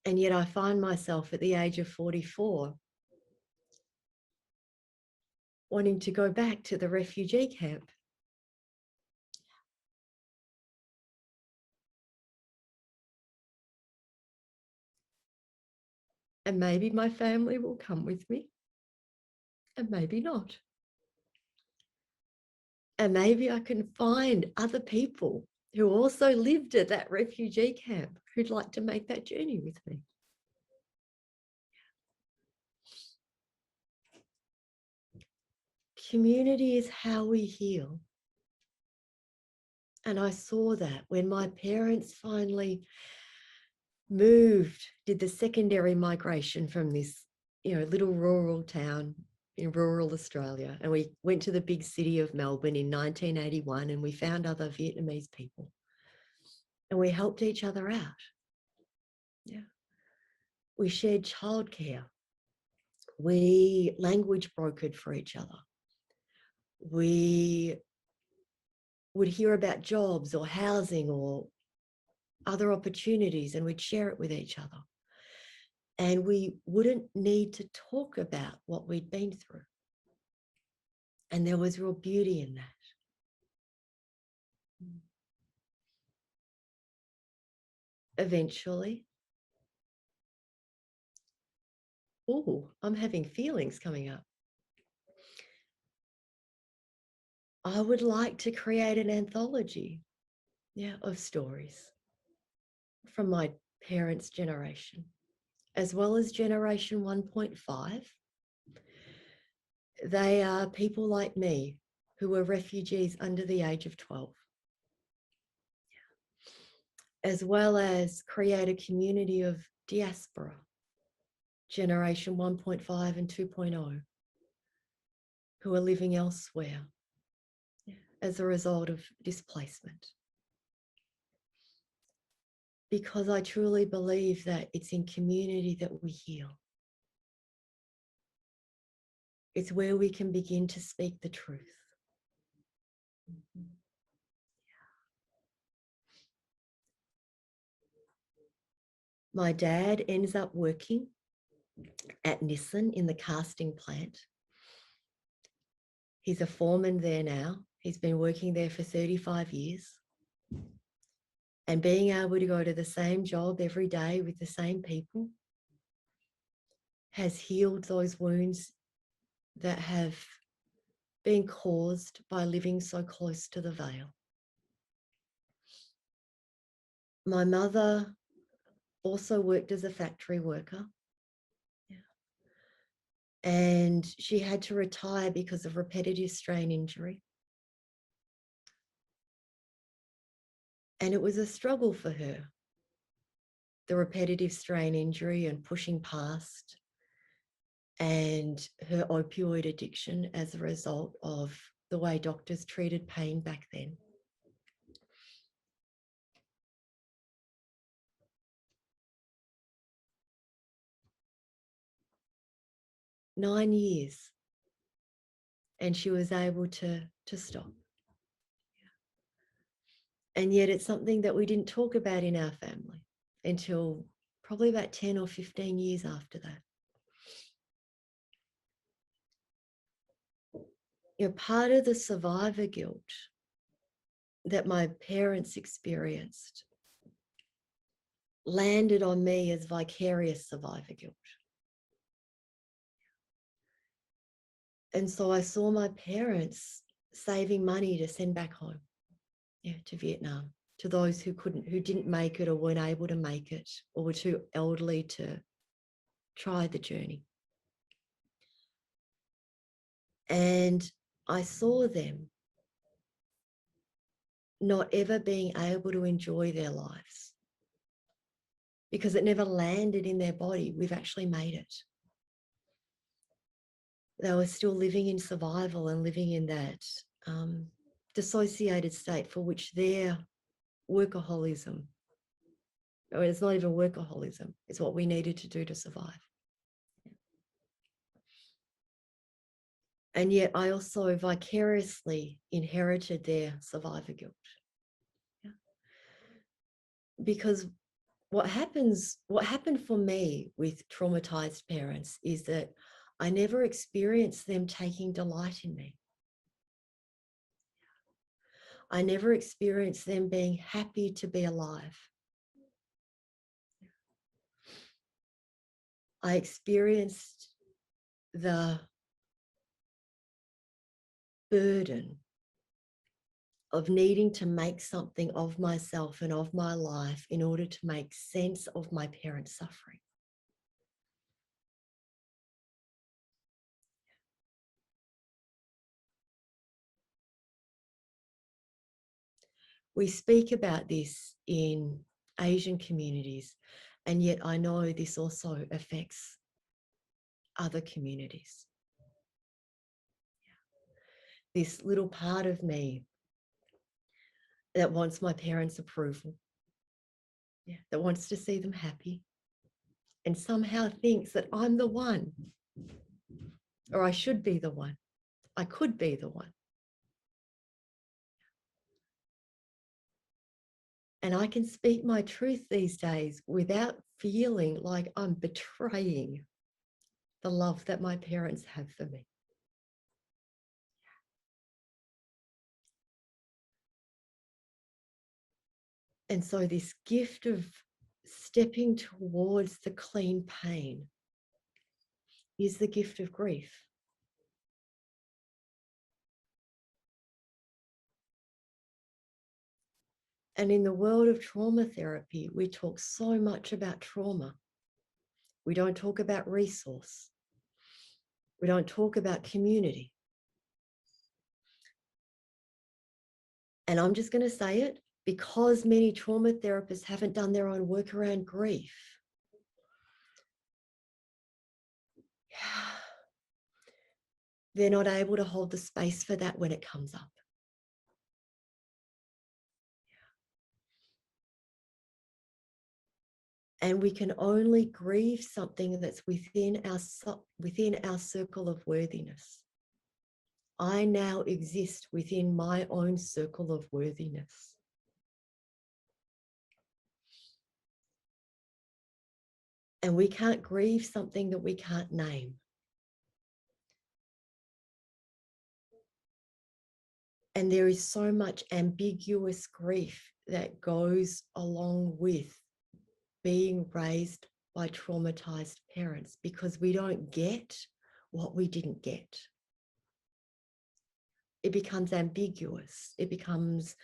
And yet I find myself at the age of 44 wanting to go back to the refugee camp. And maybe my family will come with me, and maybe not. And maybe I can find other people who also lived at that refugee camp who'd like to make that journey with me. Community is how we heal. And I saw that when my parents finally moved, did the secondary migration from this, little rural town in rural Australia. And we went to the big city of Melbourne in 1981, and we found other Vietnamese people. And we helped each other out. Yeah. We shared childcare. We language brokered for each other. We would hear about jobs or housing or other opportunities, and we'd share it with each other. And we wouldn't need to talk about what we'd been through. And there was real beauty in that. Eventually, I'm having feelings coming up. I would like to create an anthology, of stories from my parents' generation, as well as generation 1.5. They are people like me who were refugees under the age of 12, as well as create a community of diaspora, generation 1.5 and 2.0, who are living elsewhere as a result of displacement. Because I truly believe that it's in community that we heal. It's where we can begin to speak the truth. My dad ends up working at Nissan in the casting plant. He's a foreman there now. He's been working there for 35 years. And being able to go to the same job every day with the same people has healed those wounds that have been caused by living so close to the veil. My mother also worked as a factory worker. And she had to retire because of repetitive strain injury. And it was a struggle for her, the repetitive strain injury and pushing past, and her opioid addiction as a result of the way doctors treated pain back then. Nine years, and she was able to stop. And yet it's something that we didn't talk about in our family until probably about 10 or 15 years after that. You know, part of the survivor guilt that my parents experienced landed on me as vicarious survivor guilt. And so I saw my parents saving money to send back home, to Vietnam, to those who didn't make it or weren't able to make it or were too elderly to try the journey. And I saw them not ever being able to enjoy their lives because it never landed in their body. We've actually made it. They were still living in survival and living in that dissociated state for which their workaholism, or it's not even workaholism, it's what we needed to do to survive. And yet I also vicariously inherited their survivor guilt. Because what happened for me with traumatized parents is that I never experienced them taking delight in me. I never experienced them being happy to be alive. I experienced the burden of needing to make something of myself and of my life in order to make sense of my parents' suffering. We speak about this in Asian communities, and yet I know this also affects other communities. This little part of me that wants my parents' approval, that wants to see them happy, and somehow thinks that I'm the one, or I should be the one. I could be the one. And I can speak my truth these days without feeling like I'm betraying the love that my parents have for me. And so this gift of stepping towards the clean pain is the gift of grief. And in the world of trauma therapy, we talk so much about trauma. We don't talk about resource. We don't talk about community. And I'm just going to say it, because many trauma therapists haven't done their own work around grief. They're not able to hold the space for that when it comes up. And we can only grieve something that's within our circle of worthiness. I now exist within my own circle of worthiness. And we can't grieve something that we can't name. And there is so much ambiguous grief that goes along with being raised by traumatized parents, because we don't get what we didn't get. It becomes ambiguous. It becomes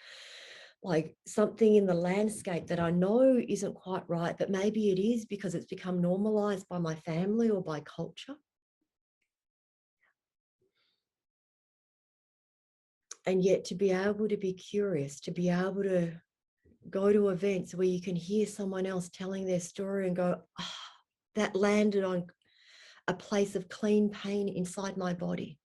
like something in the landscape that I know isn't quite right, but maybe it is because it's become normalized by my family or by culture. And yet to be able to be curious, to be able to go to events where you can hear someone else telling their story and go, oh, that landed on a place of clean pain inside my body.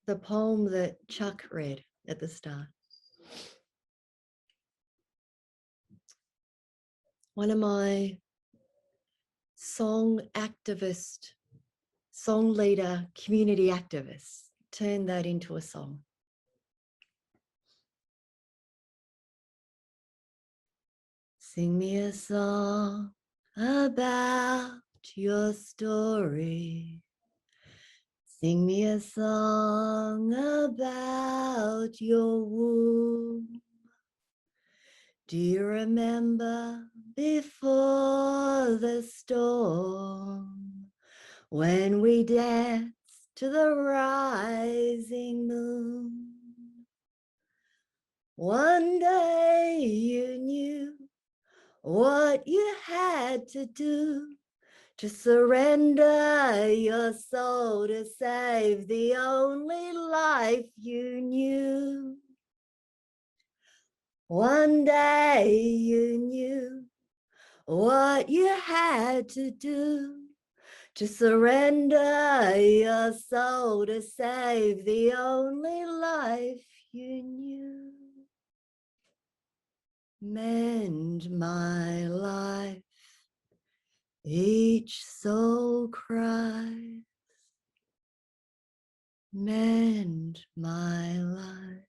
The poem that Chuck read at the start. One of my song leader, community activists turned that into a song. Sing me a song about your story. Sing me a song about your womb. Do you remember before the storm, when we danced to the rising moon? One day you knew what you had to do, to surrender your soul to save the only life you knew. One day you knew what you had to do, to surrender your soul to save the only life you knew. Mend my life, each soul cries. Mend my life,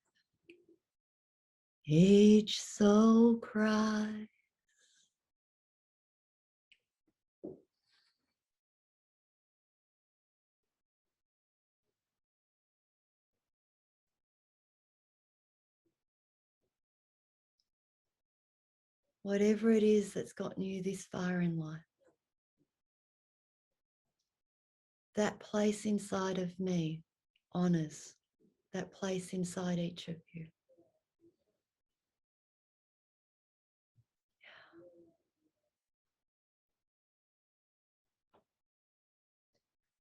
each soul cries. Whatever it is that's gotten you this far in life, that place inside of me honors that place inside each of you.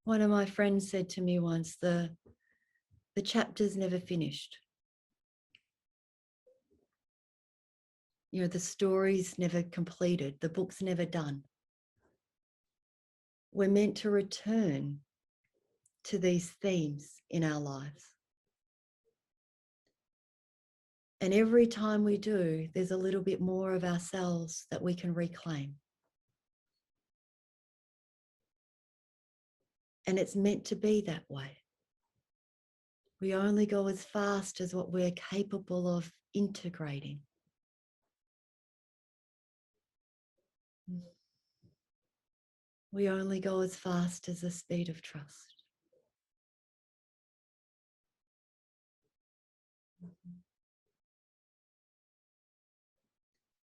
One of my friends said to me once, the chapter's never finished. You know, the story's never completed, the book's never done. We're meant to return to these themes in our lives. And every time we do, there's a little bit more of ourselves that we can reclaim. And it's meant to be that way. We only go as fast as what we're capable of integrating. We only go as fast as the speed of trust.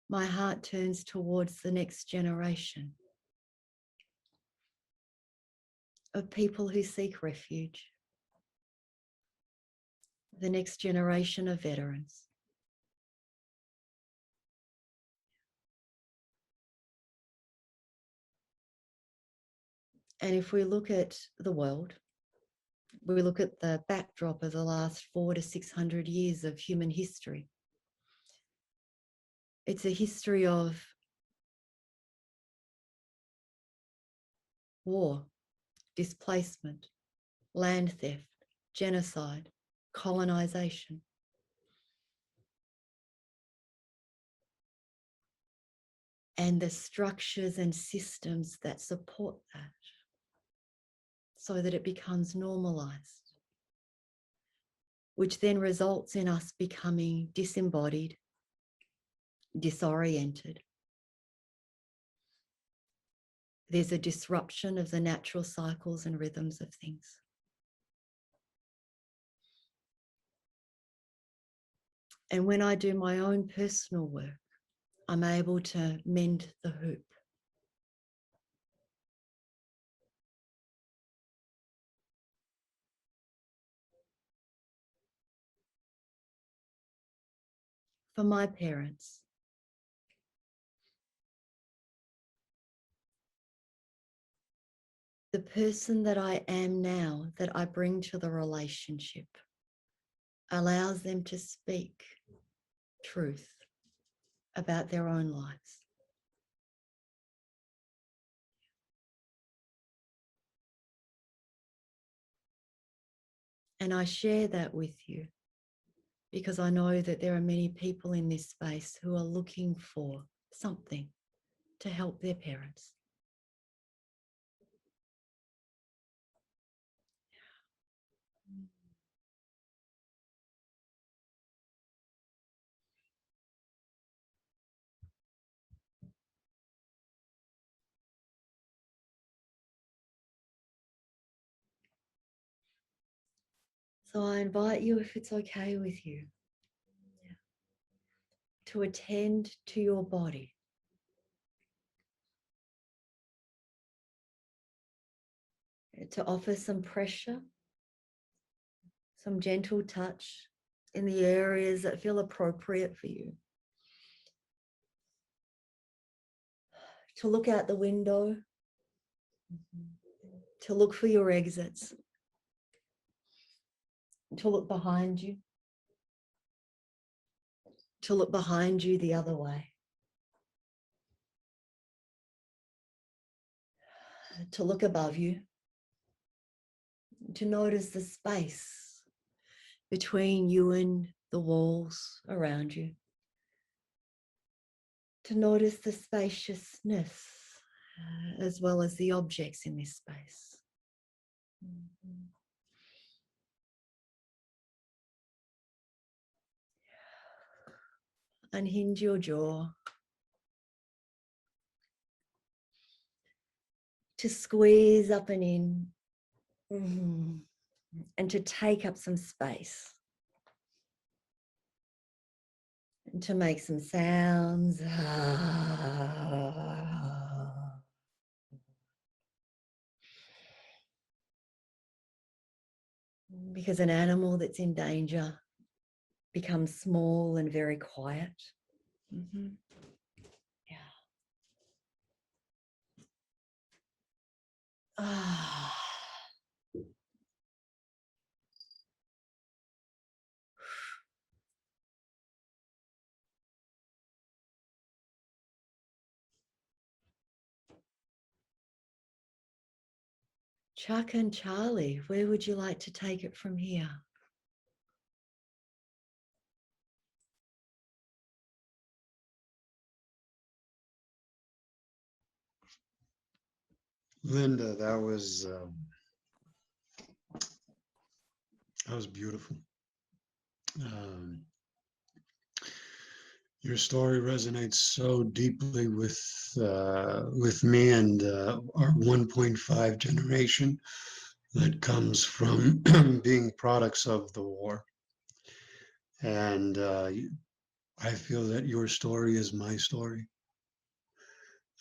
My heart turns towards the next generation of people who seek refuge, the next generation of veterans. And if we look at the world, we look at the backdrop of the last 400 to 600 years of human history. It's a history of war, displacement, land theft, genocide, colonization. And the structures and systems that support that, so that it becomes normalized, which then results in us becoming disembodied, disoriented. There's a disruption of the natural cycles and rhythms of things. And when I do my own personal work, I'm able to mend the hoop. For my parents, the person that I am now, that I bring to the relationship, allows them to speak truth about their own lives. And I share that with you because I know that there are many people in this space who are looking for something to help their parents. So I invite you, if it's okay with you, to attend to your body. To offer some pressure, some gentle touch in the areas that feel appropriate for you. To look out the window, to look for your exits, to look behind you, to look behind you the other way, to look above you, to notice the space between you and the walls around you, to notice the spaciousness as well as the objects in this space. Unhinge your jaw. To squeeze up and in, and to take up some space. And to make some sounds. Because an animal that's in danger becomes small and very quiet. Yeah. Chuck and Charlie, where would you like to take it from here? Linda, that was beautiful. Your story resonates so deeply with me and our 1.5 generation that comes from being products of the war. And I feel that your story is my story.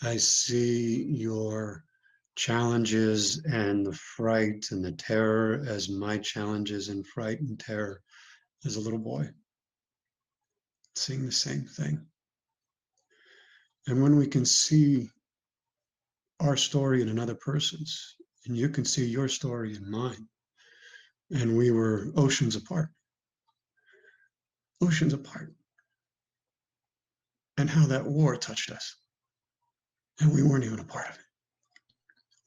I see your challenges and the fright and the terror as my challenges and fright and terror as a little boy, seeing the same thing. And when we can see our story in another person's, and you can see your story in mine, and we were oceans apart, and how that war touched us, and we weren't even a part of it.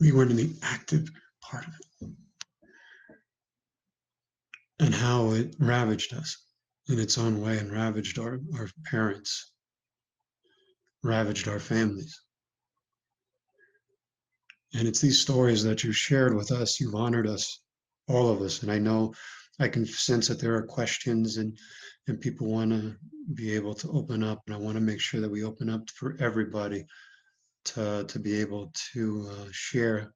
We weren't in the active part of it, and how it ravaged us in its own way and ravaged our parents, ravaged our families. And it's these stories that you shared with us. You've honored us, all of us. And I know I can sense that there are questions and people want to be able to open up. And I want to make sure that we open up for everybody to be able to share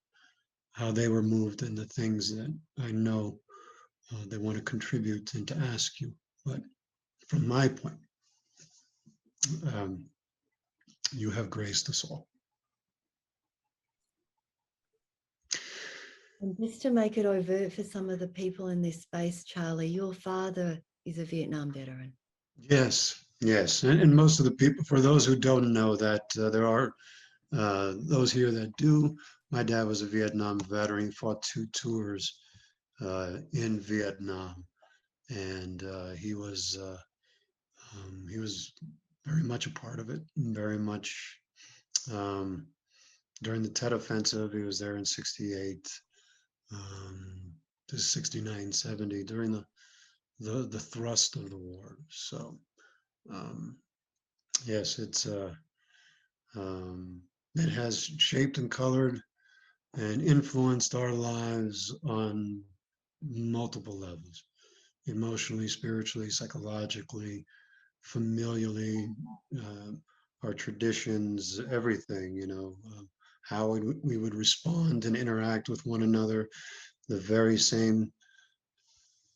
how they were moved and the things that I know they want to contribute and to ask you. But from my point, um, you have graced us all. And just to make it overt for some of the people in this space, Charlie, your father is a Vietnam veteran. Yes, yes. And most of the people, for those who don't know that, there are those here that do. My dad was a Vietnam veteran, fought 2 tours in Vietnam, and he was very much a part of it, very much um, during the Tet Offensive. He was there in '68 to '69, '70 during the thrust of the war. So um, yes, it has shaped and colored and influenced our lives on multiple levels, emotionally, spiritually, psychologically, familially, our traditions, everything, how we would respond and interact with one another, the very same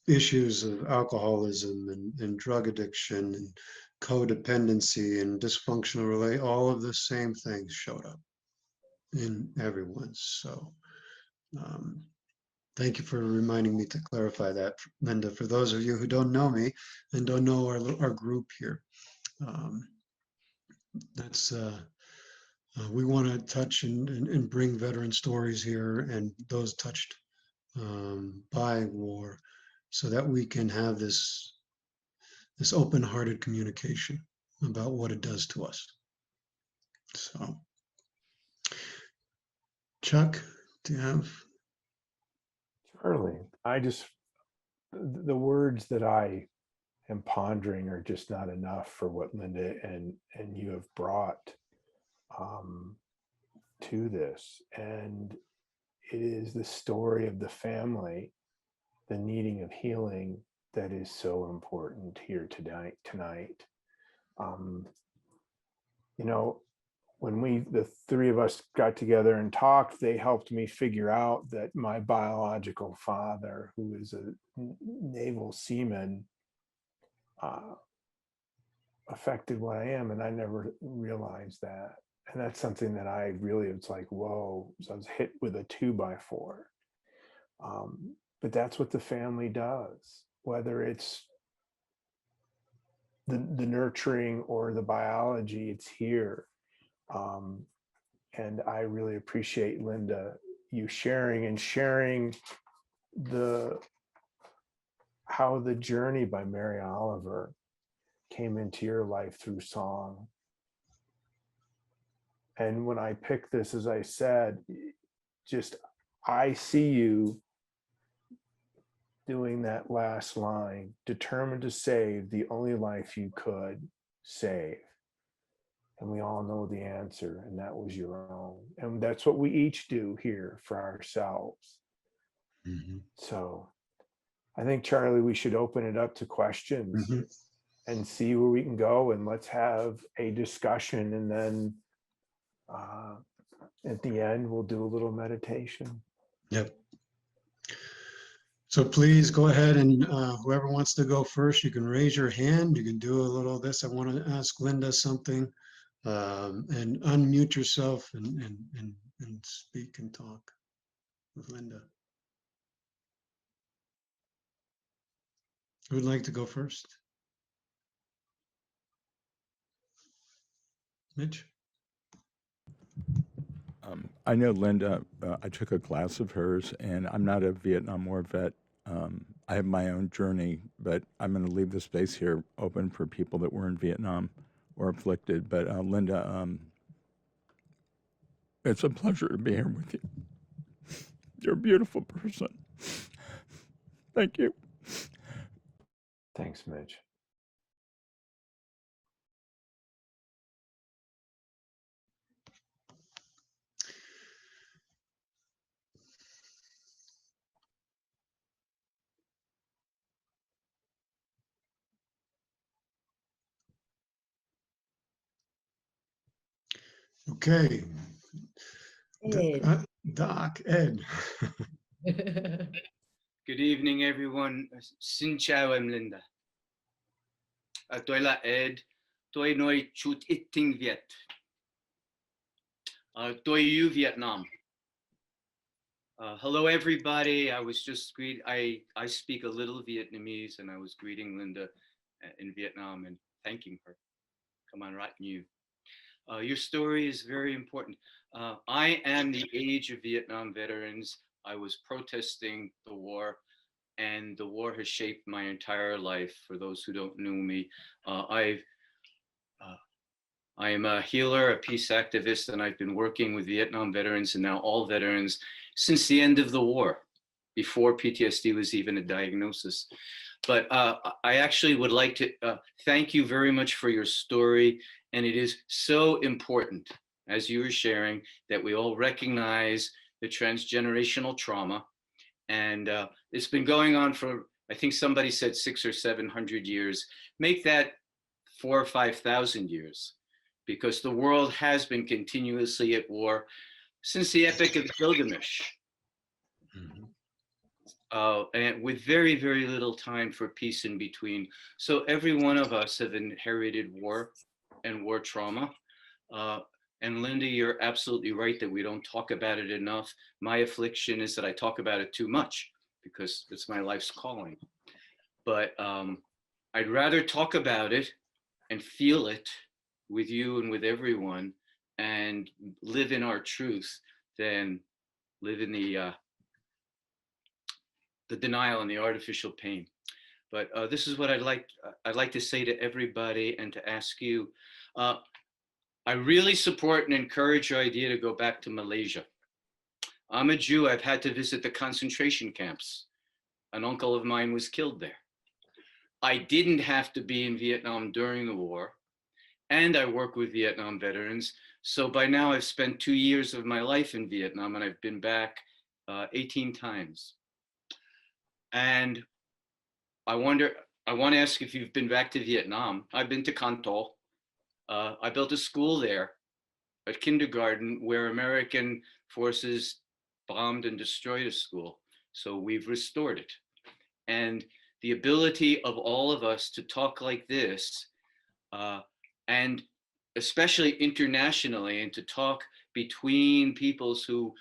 issues of alcoholism and drug addiction and codependency and dysfunctional relate, all of the same things showed up in everyone. So um, thank you for reminding me to clarify that, Linda. For those of you who don't know me and don't know our group here, um, that's we want to touch and bring veteran stories here and those touched by war, so that we can have this open-hearted communication about what it does to us. So, Chuck, do you have? Charlie, the words that I am pondering are just not enough for what Linda and you have brought um, to this. And it is the story of the family, the needing of healing, that is so important here tonight. Um, when the three of us got together and talked, they helped me figure out that my biological father, who is a naval seaman, affected what I am, and I never realized that. And that's something that I really, it's like, whoa, so I was hit with a 2x4. But that's what the family does, whether it's the nurturing or the biology, it's here. And I really appreciate, Linda, you sharing how the Journey by Mary Oliver came into your life through song. And when I picked this, as I said, just I see you doing that last line, determined to save the only life you could save. And we all know the answer, and that was your own. And that's what we each do here for ourselves. Mm-hmm. So I think, Charlie, we should open it up to questions. Mm-hmm. and see where we can go, and let's have a discussion, and then at the end we'll do a little meditation. Yep. So please go ahead, and whoever wants to go first, you can raise your hand. You can do a little of this. I want to ask Linda something, and unmute yourself and speak and talk with Linda. Who would like to go first? Mitch? I know Linda, I took a class of hers, and I'm not a Vietnam War vet. I have my own journey, but I'm going to leave the space here open for people that were in Vietnam or afflicted. But Linda, it's a pleasure to be here with you. You're a beautiful person. Thank you. Thanks, Mitch. Okay. Ed. Doc, Ed. Good evening, everyone. Xin chào em Linda. Tôi là Ed. Tôi nói chút ít tiếng Việt. Tôi yêu Vietnam. Hello, everybody. I speak a little Vietnamese, and I was greeting Linda in Vietnam and thanking her. Come on, right, you. Your story is very important. I am the age of Vietnam veterans. I was protesting the war, and the war has shaped my entire life. For those who don't know me, I am a healer, a peace activist, and I've been working with Vietnam veterans and now all veterans since the end of the war, before PTSD was even a diagnosis. But I actually would like to thank you very much for your story. And it is so important, as you were sharing, that we all recognize the transgenerational trauma. And it's been going on for, I think somebody said 600 or 700 years. Make that 4,000 or 5,000 years, because the world has been continuously at war since the Epic of Gilgamesh. And with very, very little time for peace in between. So every one of us have inherited war and war trauma. And Linda, you're absolutely right that we don't talk about it enough. My affliction is that I talk about it too much because it's my life's calling. But I'd rather talk about it and feel it with you and with everyone and live in our truth than live in the denial and the artificial pain. But this is what I'd like to say to everybody and to ask you. I really support and encourage your idea to go back to Malaysia. I'm a Jew. I've had to visit the concentration camps. An uncle of mine was killed there. I didn't have to be in Vietnam during the war, and I work with Vietnam veterans. So by now I've spent 2 years of my life in Vietnam, and I've been back 18 times. And I want to ask if you've been back to Vietnam. I've been to Can Tho. I built a school there, a kindergarten, where American forces bombed and destroyed a school. So we've restored it. And the ability of all of us to talk like this, and especially internationally, and to talk between peoples who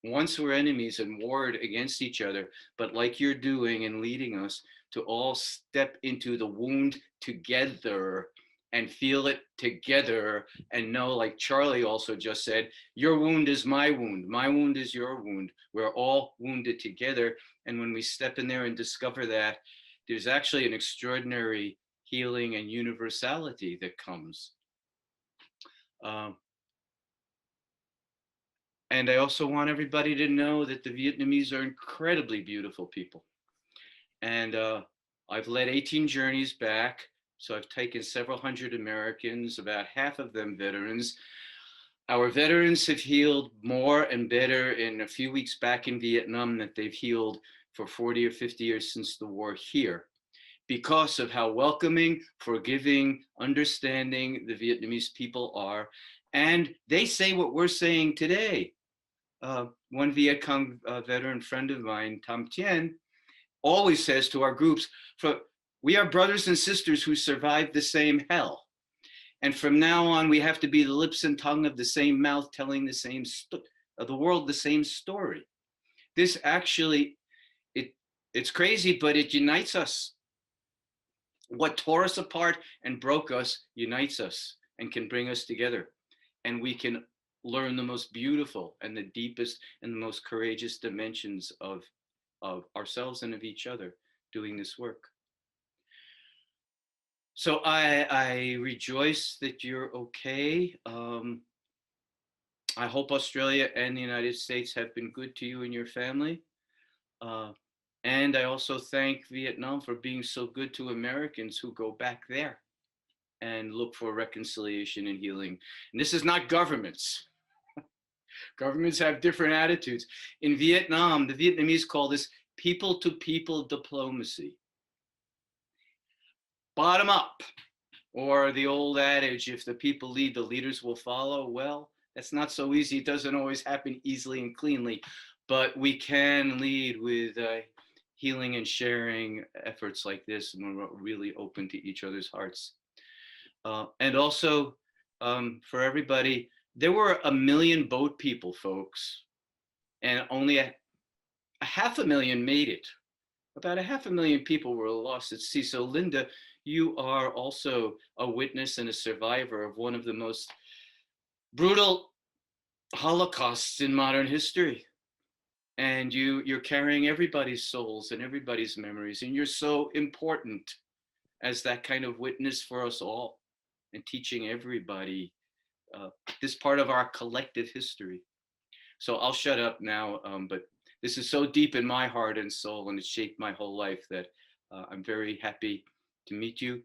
once were enemies and warred against each other, but like you're doing and leading us to all step into the wound together and feel it together and know, like Charlie also just said, your wound is my wound is your wound. We're all wounded together. And when we step in there and discover that, there's actually an extraordinary healing and universality that comes. And I also want everybody to know that the Vietnamese are incredibly beautiful people. And I've led 18 journeys back. So I've taken several hundred Americans, about half of them veterans. Our veterans have healed more and better in a few weeks back in Vietnam than they've healed for 40 or 50 years since the war here. because of how welcoming, forgiving, understanding the Vietnamese people are. And they say what we're saying today. One Viet Cong veteran friend of mine, Tam Tien, always says to our groups, we are brothers and sisters who survived the same hell. And from now on, we have to be the lips and tongue of the same mouth, telling the same the world the same story. This actually, it's crazy, but it unites us. What tore us apart and broke us unites us and can bring us together. And we can learn the most beautiful and the deepest and the most courageous dimensions of ourselves and of each other doing this work. So I rejoice that you're okay. I hope Australia and the United States have been good to you and your family. And I also thank Vietnam for being so good to Americans who go back there and look for reconciliation and healing. And this is not governments. Governments have different attitudes. In Vietnam, the Vietnamese call this people-to-people diplomacy. Bottom up, or the old adage, if the people lead, the leaders will follow. Well, that's not so easy. It doesn't always happen easily and cleanly, but we can lead with healing and sharing efforts like this, and we're really open to each other's hearts. And also, for everybody, there were 1 million boat people, folks, and only a 500,000 made it. About 500,000 people were lost at sea. So Linda, you are also a witness and a survivor of one of the most brutal Holocausts in modern history. And you're carrying everybody's souls and everybody's memories. And you're so important as that kind of witness for us all and teaching everybody this part of our collective history. So I'll shut up now, but this is so deep in my heart and soul, and it shaped my whole life that I'm very happy to meet you.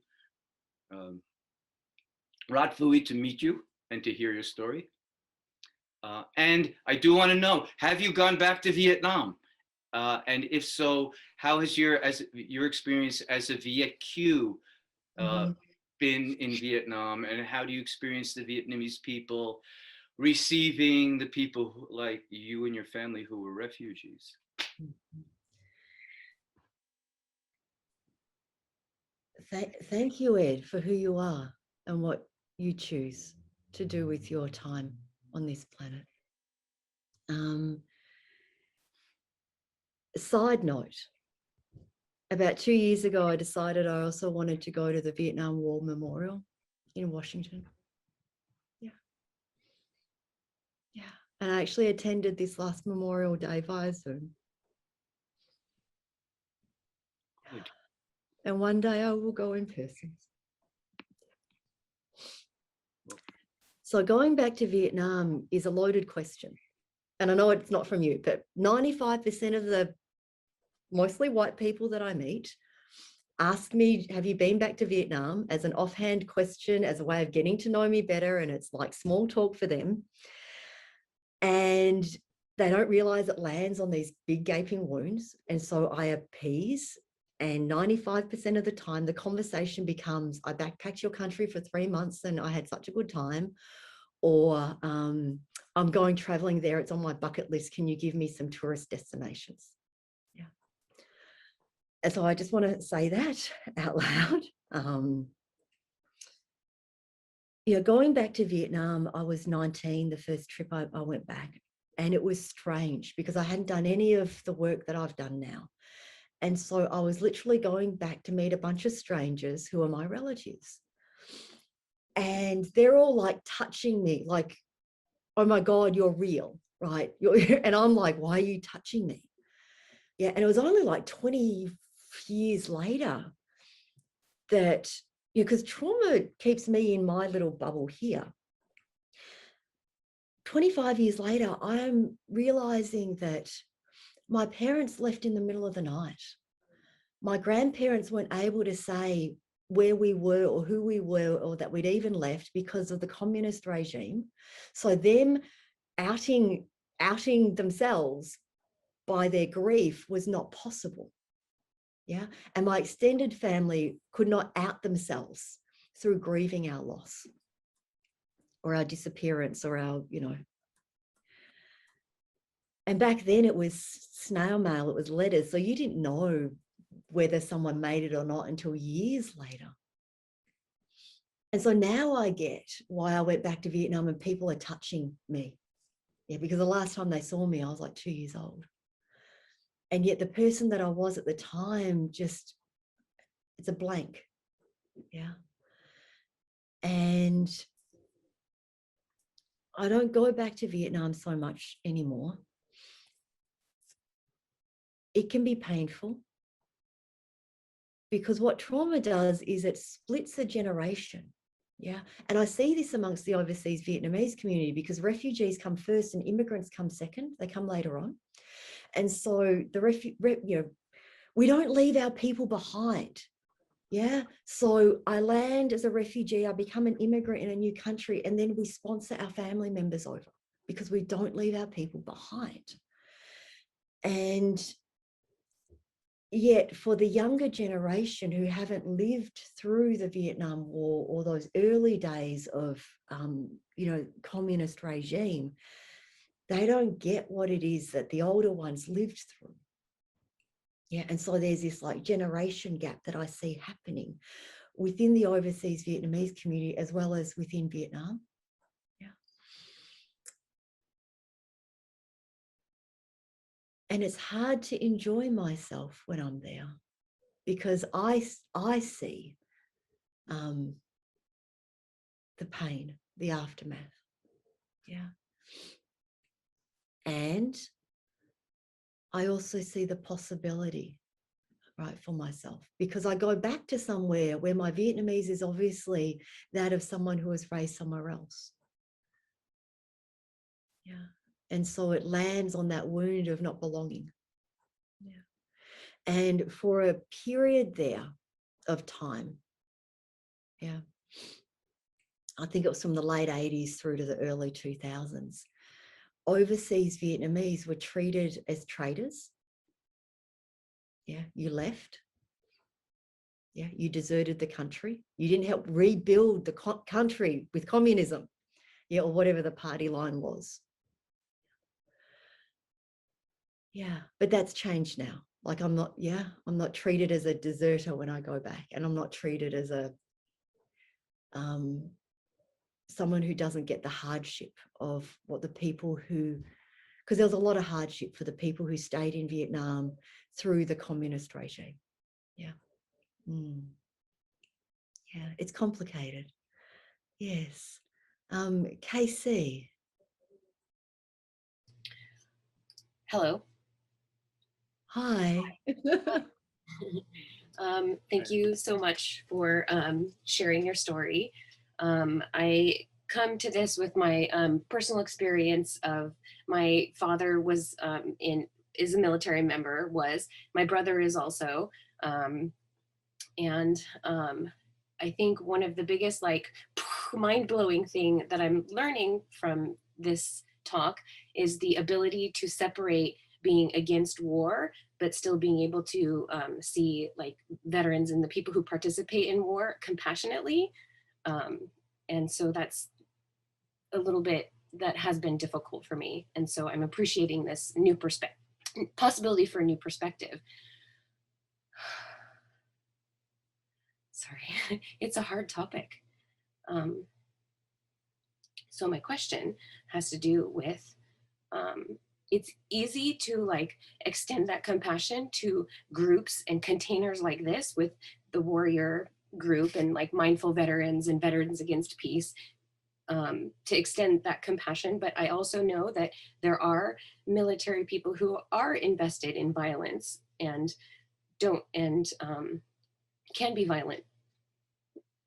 Rod Fui, to meet you and to hear your story. And I do want to know, have you gone back to Vietnam? And if so, how has your experience as a Viet Q been in Vietnam, and how do you experience the Vietnamese people receiving the people like you and your family who were refugees? Thank you, Ed, for who you are and what you choose to do with your time on this planet. Side note, about 2 years ago, I decided I also wanted to go to the Vietnam War Memorial in Washington. Yeah. And I actually attended this last Memorial Day via Zoom. Good. And one day I will go in person. So going back to Vietnam is a loaded question. And I know it's not from you, but 95% of the mostly white people that I meet ask me, have you been back to Vietnam, as an offhand question, as a way of getting to know me better. And it's like small talk for them. And they don't realize it lands on these big gaping wounds. And so I appease. And 95% of the time, the conversation becomes, I backpacked your country for 3 months and I had such a good time. Or I'm going traveling there, it's on my bucket list. Can you give me some tourist destinations? Yeah. And so I just want to say that out loud. Going back to Vietnam, I was 19, the first trip I went back. And it was strange because I hadn't done any of the work that I've done now. And so I was literally going back to meet a bunch of strangers who are my relatives. And they're all like touching me, like, oh my God, you're real, right? And I'm like, why are you touching me? Yeah, and it was only like 20 years later that, because trauma keeps me in my little bubble here. 25 years later, I'm realizing that my parents left in the middle of the night. My grandparents weren't able to say where we were or who we were or that we'd even left because of the communist regime. So them outing themselves by their grief was not possible. Yeah. And my extended family could not out themselves through grieving our loss or our disappearance or our, and back then it was snail mail, it was letters. So you didn't know whether someone made it or not until years later. And so now I get why I went back to Vietnam and people are touching me. Yeah, because the last time they saw me, I was like 2 years old. And yet the person that I was at the time, just, it's a blank. Yeah. And I don't go back to Vietnam so much anymore. It can be painful because what trauma does is it splits a generation. Yeah. And I see this amongst the overseas Vietnamese community because refugees come first and immigrants come second. They come later on. And so we don't leave our people behind. Yeah. So I land as a refugee, I become an immigrant in a new country, and then we sponsor our family members over because we don't leave our people behind. And yet for the younger generation who haven't lived through the Vietnam War or those early days of, communist regime, they don't get what it is that the older ones lived through. Yeah. And so there's this like generation gap that I see happening within the overseas Vietnamese community as well as within Vietnam. Yeah. And it's hard to enjoy myself when I'm there because I see the pain, the aftermath. Yeah. And I also see the possibility, right, for myself, because I go back to somewhere where my Vietnamese is obviously that of someone who was raised somewhere else. Yeah. And so it lands on that wound of not belonging. Yeah. And for a period there of time, yeah, I think it was from the late 80s through to the early 2000s, overseas Vietnamese were treated as traitors. Yeah, you left. Yeah, you deserted the country. You didn't help rebuild the country with communism, yeah, or whatever the party line was. Yeah, but that's changed now. Like I'm not treated as a deserter when I go back, and I'm not treated as a someone who doesn't get the hardship of what the people who, because there was a lot of hardship for the people who stayed in Vietnam through the communist regime. Yeah. Yeah, it's complicated. Yes. KC. Hello. Hi. Thank you so much for sharing your story. I come to this with my personal experience of my father was is a military member, my brother is also, and I think one of the biggest mind-blowing thing that I'm learning from this talk is the ability to separate being against war, but still being able to see like veterans and the people who participate in war compassionately. And so that's a little bit that has been difficult for me. And so I'm appreciating this new possibility for a new perspective. Sorry, it's a hard topic. So my question has to do with, it's easy to like extend that compassion to groups and containers like this with the warrior group and like mindful veterans and veterans against peace, to extend that compassion. But I also know that there are military people who are invested in violence and can be violent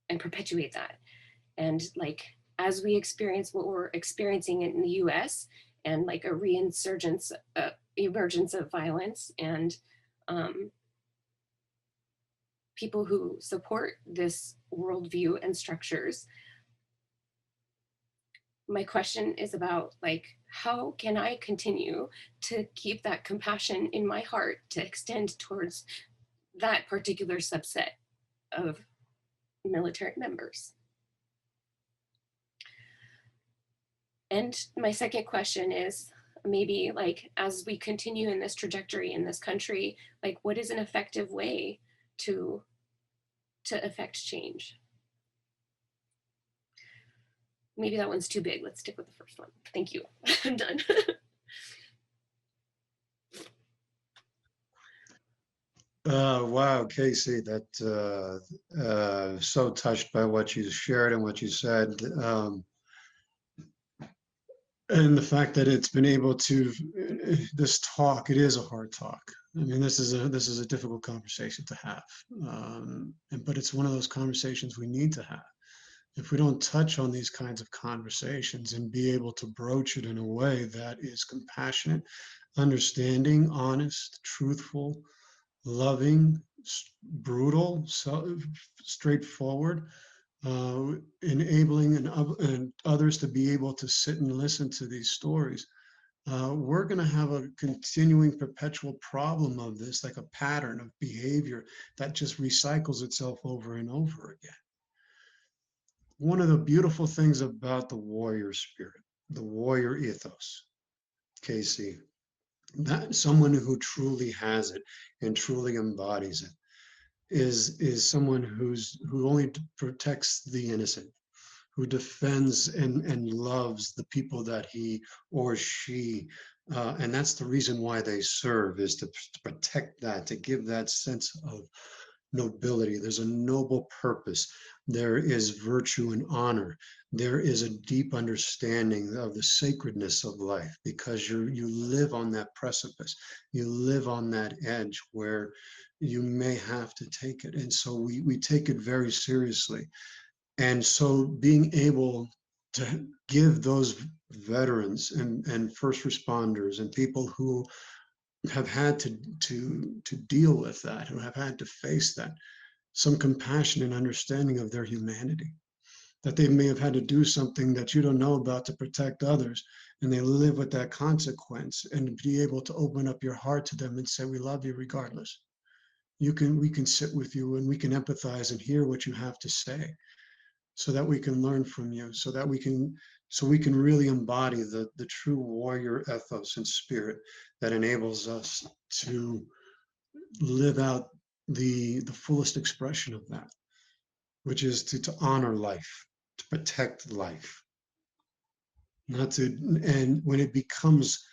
and perpetuate that. And like, as we experience what we're experiencing in the US and like a emergence of violence and people who support this worldview and structures, my question is about like, how can I continue to keep that compassion in my heart to extend towards that particular subset of military members. And my second question is, maybe like, as we continue in this trajectory in this country, like what is an effective way to affect change? Maybe that one's too big. Let's stick with the first one. Thank you. I'm done. Wow, Casey, that so touched by what you shared and what you said. And the fact that it's been able to, this talk, it is a hard talk. I mean, this is a difficult conversation to have. But it's one of those conversations we need to have. If we don't touch on these kinds of conversations and be able to broach it in a way that is compassionate, understanding, honest, truthful, loving, brutal, straightforward, enabling and others to be able to sit and listen to these stories, we're going to have a continuing perpetual problem of this, like a pattern of behavior that just recycles itself over and over again. One of the beautiful things about the warrior spirit, the warrior ethos, Casey, that someone who truly has it and truly embodies it, is someone who only protects the innocent, who defends and loves the people that he or she, and that's the reason why they serve, is to protect that, to give that sense of nobility. There's a noble purpose. There is virtue and honor. There is a deep understanding of the sacredness of life, because you live on that precipice. You live on that edge where you may have to take it. And so we take it very seriously. And so being able to give those veterans and first responders and people who have had to deal with that, who have had to face that, some compassion and understanding of their humanity, that they may have had to do something that you don't know about to protect others, and they live with that consequence, and be able to open up your heart to them and say, we love you regardless. We can sit with you and we can empathize and hear what you have to say, so that we can learn from you, so we can really embody the true warrior ethos and spirit that enables us to live out the fullest expression of that, which is to honor life, to protect life, not to, and when it becomes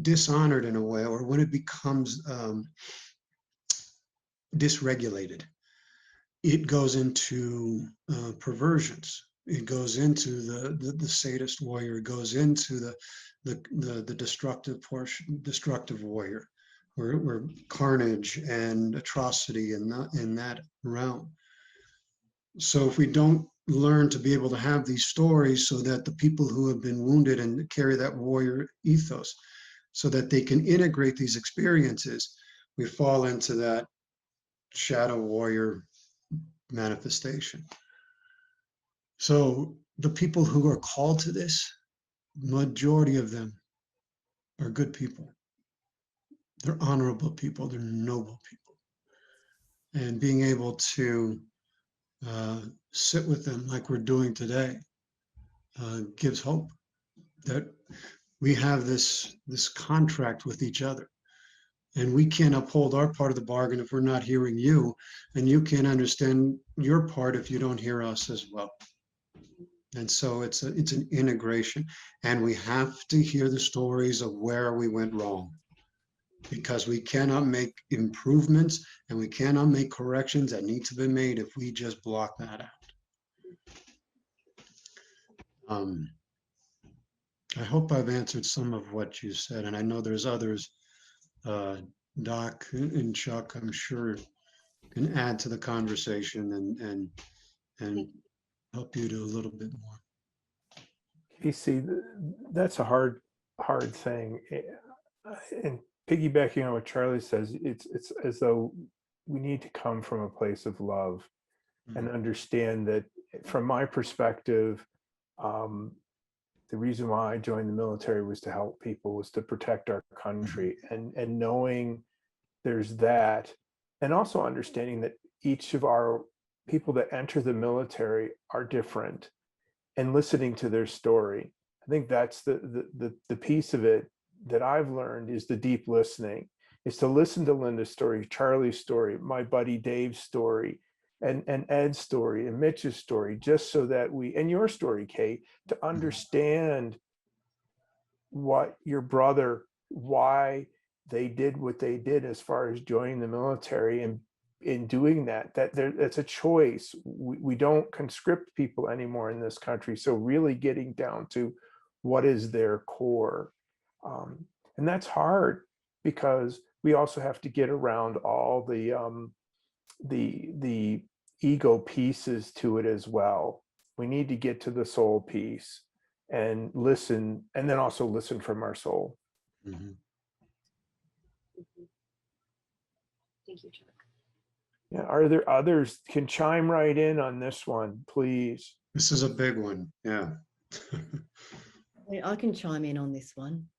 dishonored in a way, or when it becomes dysregulated, it goes into perversions. It goes into the sadist warrior. It goes into the destructive portion, destructive warrior, where carnage and atrocity in that realm. So if we don't learn to be able to have these stories, so that the people who have been wounded and carry that warrior ethos, so that they can integrate these experiences, we fall into that shadow warrior manifestation. So the people who are called to this, majority of them are good people. They're honorable people. They're noble people. And being able to sit with them like we're doing today gives hope that we have this contract with each other. And we can't uphold our part of the bargain if we're not hearing you, and you can't understand your part if you don't hear us as well. And so it's an integration, and we have to hear the stories of where we went wrong, because we cannot make improvements and we cannot make corrections that need to be made if we just block that out. I hope I've answered some of what you said, and I know there's others. Doc and Chuck, I'm sure, can add to the conversation and help you do a little bit more. Casey, that's a hard thing. And piggybacking on what Charlie says, it's as though we need to come from a place of love and understand that, from my perspective, the reason why I joined the military was to help people, was to protect our country. And knowing there's that, and also understanding that each of our people that enter the military are different, and listening to their story. I think that's the piece of it that I've learned, is the deep listening, is to listen to Linda's story, Charlie's story, my buddy Dave's story, and Ed's story and Mitch's story, just so that and your story, Kate, to understand what your brother, why they did what they did as far as joining the military, and in doing that it's a choice. We don't conscript people anymore in this country, so really getting down to what is their core, and that's hard, because we also have to get around all the ego pieces to it as well. We need to get to the soul piece and listen, and then also listen from our soul. Mhm. Thank you, Chuck. Yeah, are there others can chime right in on this one, please? This is a big one. Yeah. I can chime in on this one.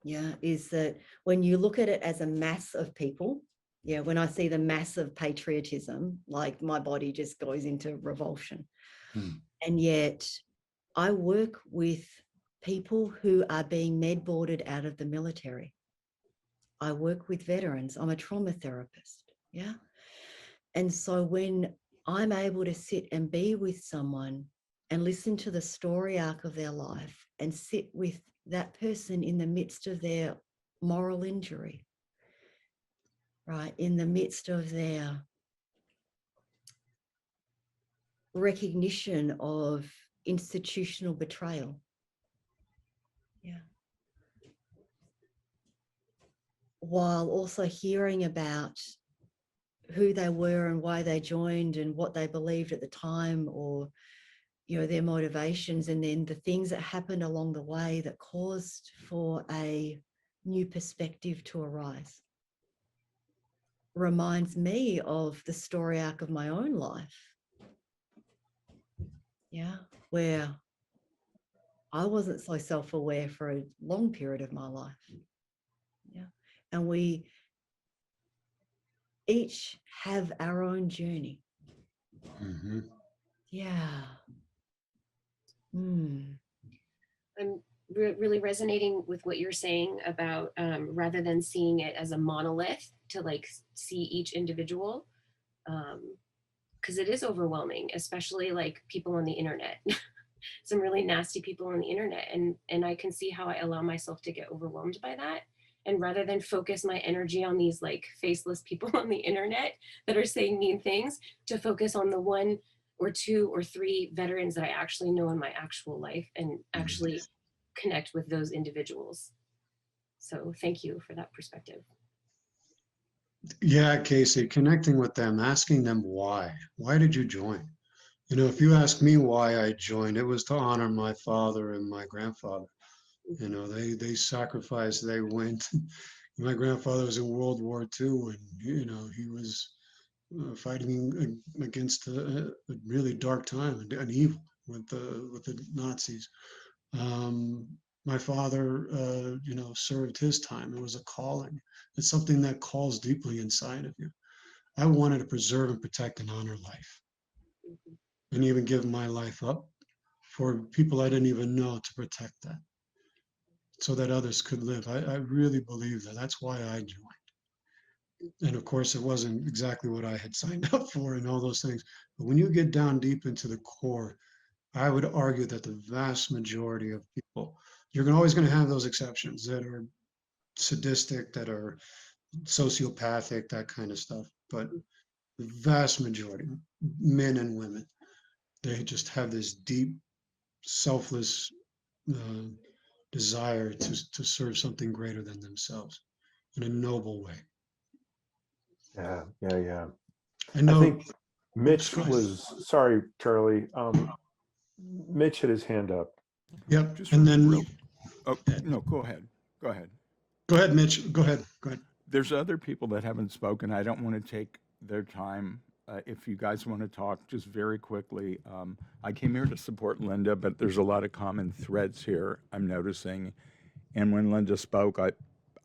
Yeah, is that when you look at it as a mass of people, yeah, when I see the mass of patriotism, like my body just goes into revulsion. And yet I work with people who are being med boarded out of the military. I work with veterans. I'm a trauma therapist. Yeah. And so when I'm able to sit and be with someone and listen to the story arc of their life and sit with that person in the midst of their moral injury, right, in the midst of their recognition of institutional betrayal. Yeah. While also hearing about who they were and why they joined and what they believed at the time, or their motivations, and then the things that happened along the way that caused for a new perspective to arise, reminds me of the story arc of my own life. Yeah, where I wasn't so self-aware for a long period of my life. Yeah, and we each have our own journey. Mhm. Yeah. I'm really resonating with what you're saying about rather than seeing it as a monolith, to like see each individual, because it is overwhelming, especially like people on the internet. Some really nasty people on the internet, and I can see how I allow myself to get overwhelmed by that. And rather than focus my energy on these like faceless people on the internet that are saying mean things, to focus on the 1 or 2 or 3 veterans that I actually know in my actual life, and actually connect with those individuals. So thank you for that perspective. Yeah, Casey, connecting with them, asking them why. Why did you join? If you ask me why I joined, it was to honor my father and my grandfather. They sacrificed, they went. My grandfather was in World War II, and he was fighting against a really dark time, an evil with the Nazis. My father, served his time. It was a calling. It's something that calls deeply inside of you. I wanted to preserve and protect and honor life, and even give my life up for people I didn't even know, to protect that, so that others could live. I really believe that. That's why I joined. And of course, it wasn't exactly what I had signed up for and all those things. But when you get down deep into the core, I would argue that the vast majority of people, you're always going to have those exceptions that are sadistic, that are sociopathic, that kind of stuff. But the vast majority, men and women, they just have this deep, selfless desire to serve something greater than themselves in a noble way. Yeah. I I know. think Mitch Go ahead. was, sorry, Charlie. Mitch had his hand up. Yep. Just And then, real. Oh, no, go ahead. Go ahead. go ahead, Mitch. Go ahead. Go ahead. There's other people that haven't spoken. I don't want to take their time. If you guys want to talk, just very quickly. I came here to support Linda, but there's a lot of common threads here I'm noticing. And when Linda spoke,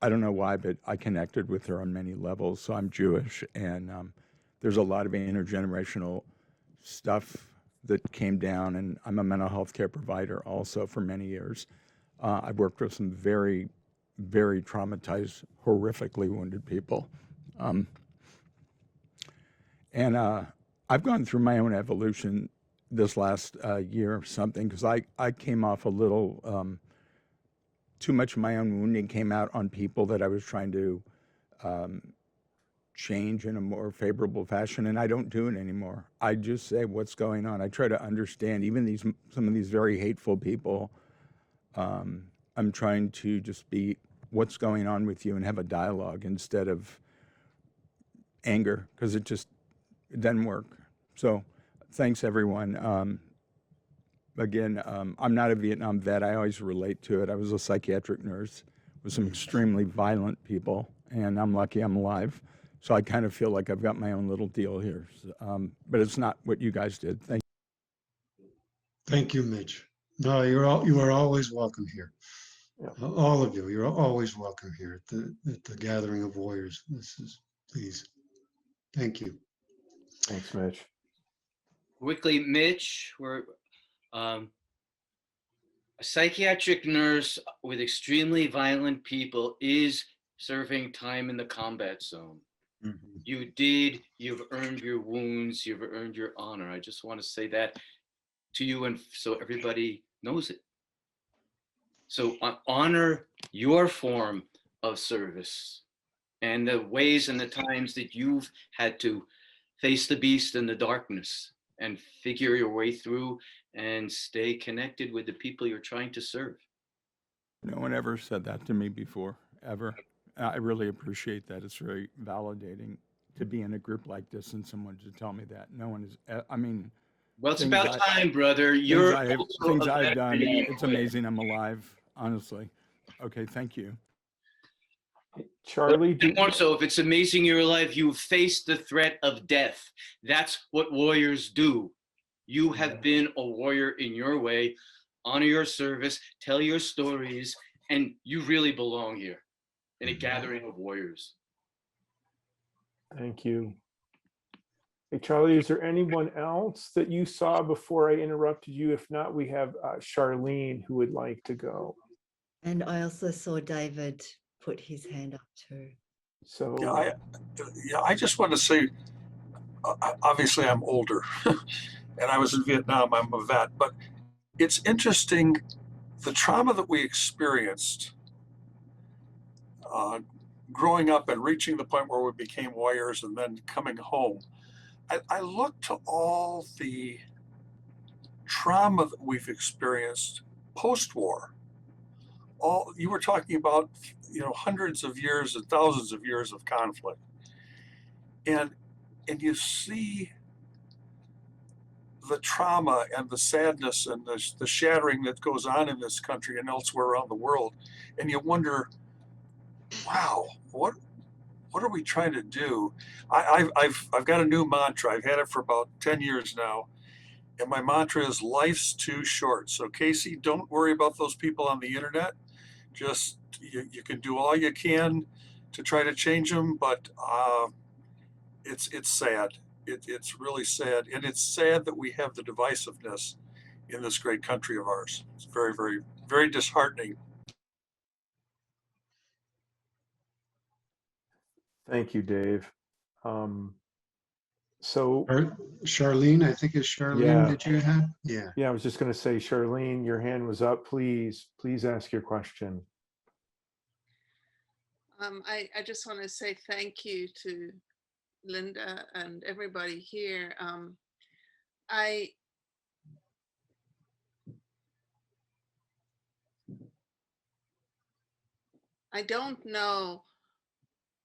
I don't know why, but I connected with her on many levels. So I'm Jewish, and there's a lot of intergenerational stuff that came down, and I'm a mental health care provider also for many years. I've worked with some very, very traumatized, horrifically wounded people. And I've gone through my own evolution this last year or something, because I came off a little, too much of my own wounding came out on people that I was trying to change in a more favorable fashion, and I don't do it anymore. I just say what's going on. I try to understand even some of these very hateful people. I'm trying to just be what's going on with you and have a dialogue instead of anger, because it doesn't work. So thanks, everyone. Again, I'm not a Vietnam vet. I always relate to it. I was a psychiatric nurse with some extremely violent people, and I'm lucky I'm alive. So I kind of feel like I've got my own little deal here. But it's not what you guys did. Thank you. Thank you, Mitch. No, you are always welcome here. Yeah. All of you, you're always welcome here at the Gathering of Warriors. Please. Thank you. Thanks, Mitch. Quickly, Mitch, we're a psychiatric nurse with extremely violent people is serving time in the combat zone. You've earned your wounds, you've earned your honor. I just want to say that to you, and so everybody knows it. So honor your form of service and the ways and the times that you've had to face the beast in the darkness and figure your way through and stay connected with the people you're trying to serve. No one ever said that to me before, ever. I really appreciate that. It's very validating to be in a group like this and someone to tell me that. No one is, I mean, Well, it's things about I- time, brother. You're things also a I've done. veteran. It's amazing I'm alive, honestly. Okay, thank you. Charlie, And more so, if it's amazing you're alive, you've faced the threat of death. That's what warriors do. You have been a warrior in your way. Honor your service, tell your stories, and you really belong here in a gathering of warriors. thank you. Hey, Charlie, is there anyone else that you saw before I interrupted you? If not, we have Charlene who would like to go. And I also saw David put his hand up too. So I just want to say, obviously I'm older and I was in Vietnam, I'm a vet, but it's interesting, the trauma that we experienced growing up and reaching the point where we became warriors and then coming home. I look to all the trauma that we've experienced post-war. You were talking about, hundreds of years and thousands of years of conflict. And you see the trauma and the sadness and the shattering that goes on in this country and elsewhere around the world. And you wonder, wow, what are we trying to do? I've got a new mantra. I've had it for about 10 years now. And my mantra is life's too short. So Casey, don't worry about those people on the internet. Just, you can do all you can to try to change them, but it's sad. It's really sad. And it's sad that we have the divisiveness in this great country of ours. It's very, very, very disheartening. thank you, Dave. So Charlene, I think it's Charlene Yeah. that you have. Yeah. yeah, I was just going to say, Charlene, your hand was up. Please ask your question. I just want to say thank you to Linda and everybody here. I don't know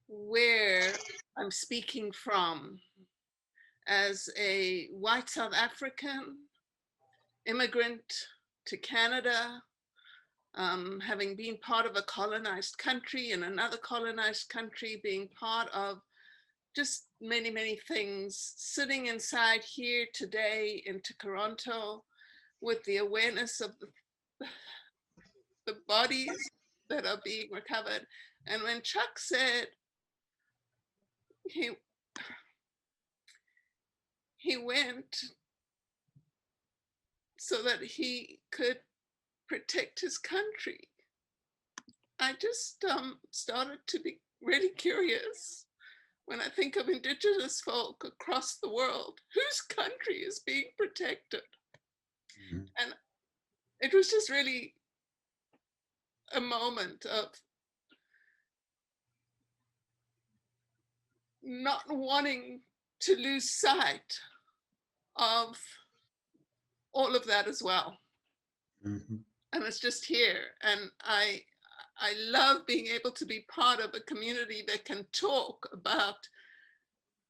where I'm speaking from. As a white South African immigrant to Canada, having been part of a colonized country and another colonized country, being part of just many, many things, sitting inside here today in Toronto with the awareness of the bodies that are being recovered. And when Chuck said he went so that he could protect his country, I just started to be really curious. When I think of Indigenous folk across the world, whose country is being protected? Mhm. And it was just really a moment of not wanting to lose sight of all of that as well. Mhm. And it's just here. And I love being able to be part of a community that can talk about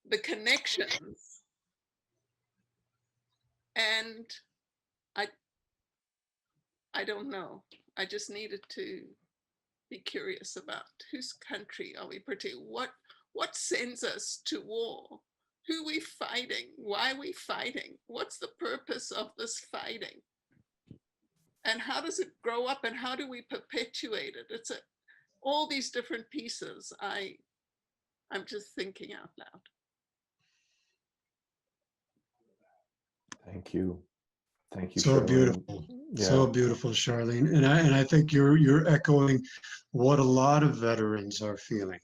the connections. And I don't know. I just needed to be curious about whose country are we protecting? What sends us to war? Who we fighting? Why are we fighting? What's the purpose of this fighting? And how does it grow up and how do we perpetuate it? It's all these different pieces. I'm just thinking out loud. Thank you. Thank you, So Charlene. beautiful. Yeah. So beautiful, Charlene. And I think you're echoing what a lot of veterans are feeling.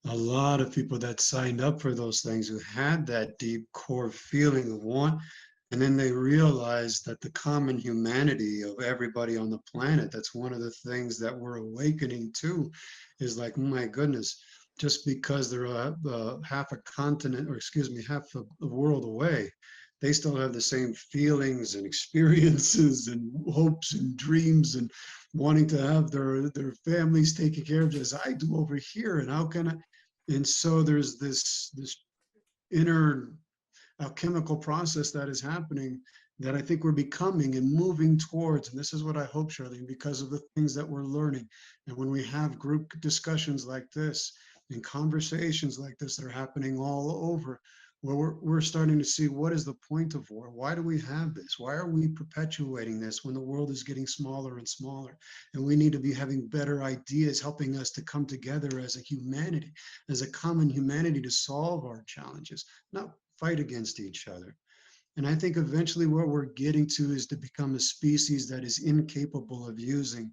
A lot of people that signed up for those things who had that deep core feeling of want, and then they realized that the common humanity of everybody on the planet, that's one of the things that we're awakening to, is like, my goodness, just because they're half a continent, or excuse me, half a world away, they still have the same feelings and experiences and hopes and dreams and wanting to have their families taken care of as I do over here. And how can I? And so there's this inner alchemical process that is happening that I think we're becoming and moving towards. And this is what I hope, Charlene, because of the things that we're learning. And when we have group discussions like this and conversations like this that are happening all over, where we're starting to see what is the point of war? Why do we have this? Why are we perpetuating this when the world is getting smaller and smaller? And we need to be having better ideas, helping us to come together as a humanity, as a common humanity to solve our challenges, not fight against each other. And I think eventually what we're getting to is to become a species that is incapable of using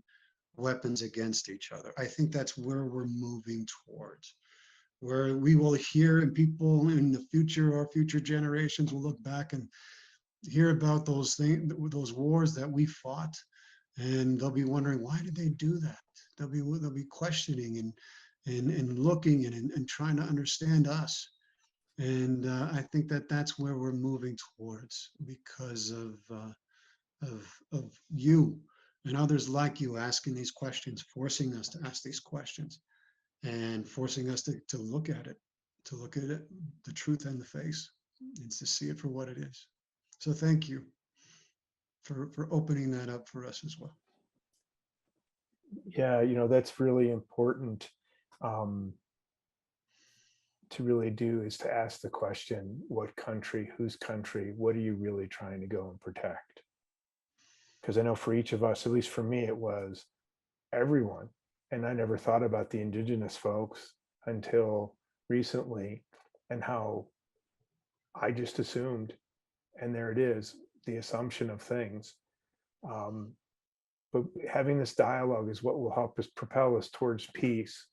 weapons against each other. I think that's where we're moving towards, where we will hear, and people in the future, our future generations will look back and hear about those things, those wars that we fought, and they'll be wondering, why did they do that? They'll be questioning and looking and trying to understand us. And I think that that's where we're moving towards, because of you and others like you asking these questions, forcing us to ask these questions, and forcing us to look at it, the truth in the face, and to see it for what it is. So thank you for opening that up for us as well. Yeah, that's really important to really do, is to ask the question, what country, whose country, what are you really trying to go and protect? Because I know for each of us, at least for me, it was everyone. And I never thought about the Indigenous folks until recently, and how I just assumed, and there it is, the assumption of things. But having this dialogue is what will help us propel us towards peace.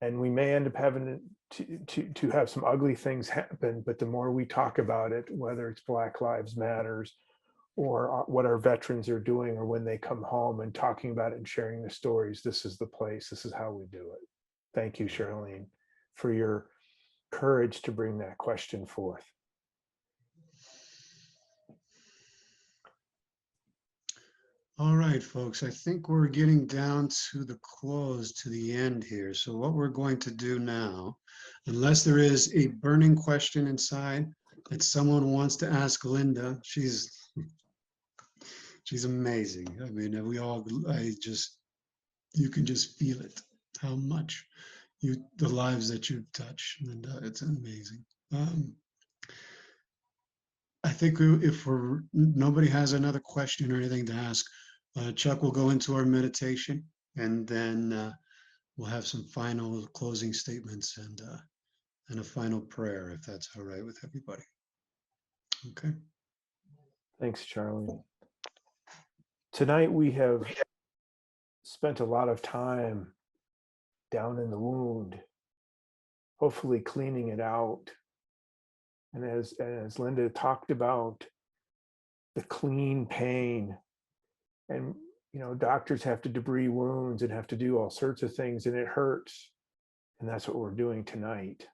And we may end up having to have some ugly things happen, but the more we talk about it, whether it's Black Lives Matters or what our veterans are doing, or when they come home and talking about it and sharing their stories, this is the place, this is how we do it. Thank you, Charlene, for your courage to bring that question forth. All right, folks, I think we're getting down to the close, to the end here. So what we're going to do now, unless there is a burning question inside that someone wants to ask Linda, she's amazing. I mean, you can just feel it, how much the lives that you touch, and it's amazing. I think if nobody has another question or anything to ask, Chuck will go into our meditation, and then we'll have some final closing statements and a final prayer, if that's all right with everybody. Okay. Thanks, Charlie. Tonight we have spent a lot of time down in the wound, hopefully cleaning it out. And as Linda talked about, the clean pain, and doctors have to debride wounds and have to do all sorts of things, and it hurts. And that's what we're doing tonight.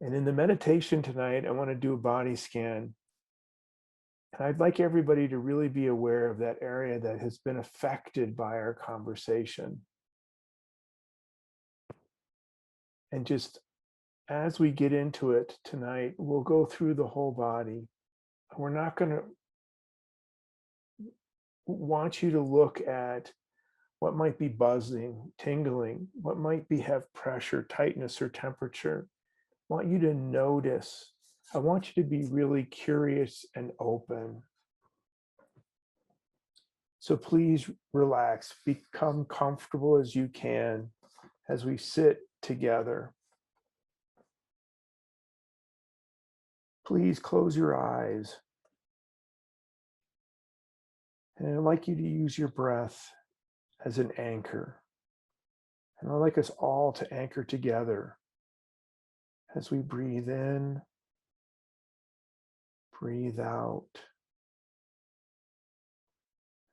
And in the meditation tonight, I want to do a body scan. And I'd like everybody to really be aware of that area that has been affected by our conversation. And just as we get into it tonight, we'll go through the whole body. We're not going to want you to look at what might be buzzing, tingling, what might be have pressure, tightness, or temperature. I want you to notice. I want you to be really curious and open. So please relax, become comfortable as you can as we sit together. Please close your eyes. And I'd like you to use your breath as an anchor. And I'd like us all to anchor together as we breathe in, breathe out.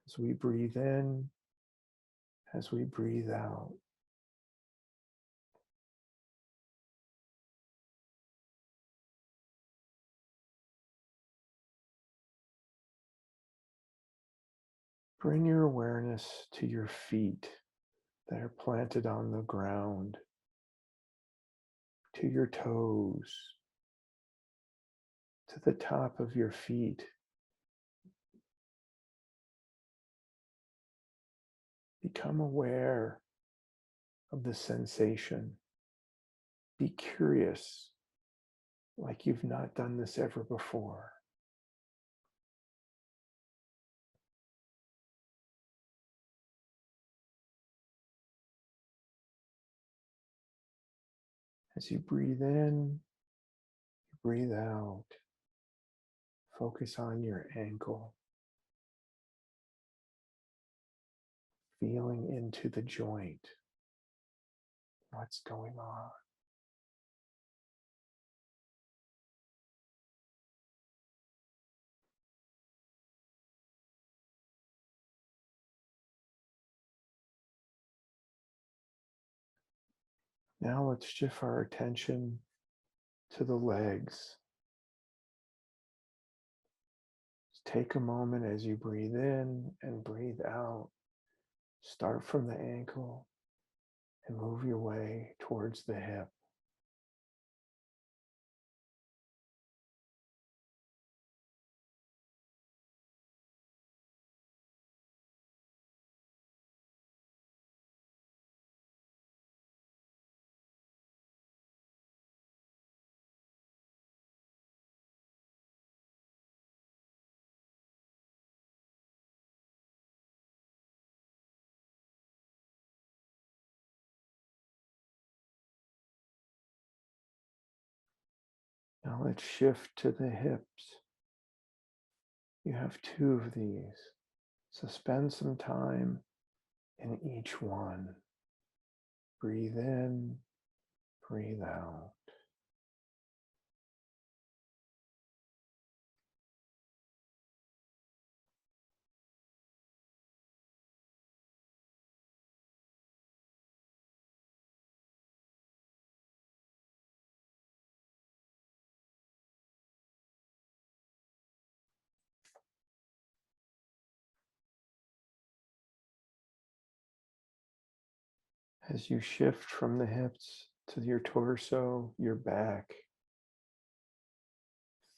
As we breathe in, as we breathe out. Bring your awareness to your feet that are planted on the ground, to your toes, to the top of your feet. Become aware of the sensation. Be curious, like you've not done this ever before. As you breathe in, you breathe out. Focus on your ankle. Feeling into the joint. What's going on? Now let's shift our attention to the legs. Just take a moment as you breathe in and breathe out. Start from the ankle and move your way towards the hip. Now let's shift to the hips. You have two of these, so spend some time in each one. Breathe in, breathe out. As you shift from the hips to your torso, your back,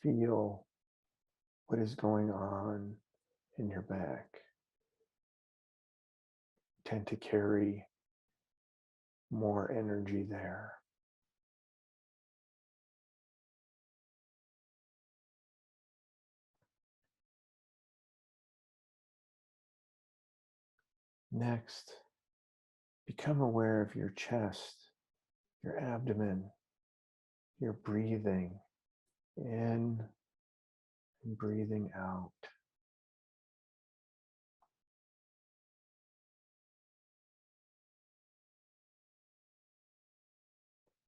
feel what is going on in your back. You tend to carry more energy there. Next, Become aware of your chest, your abdomen, your breathing in and breathing out.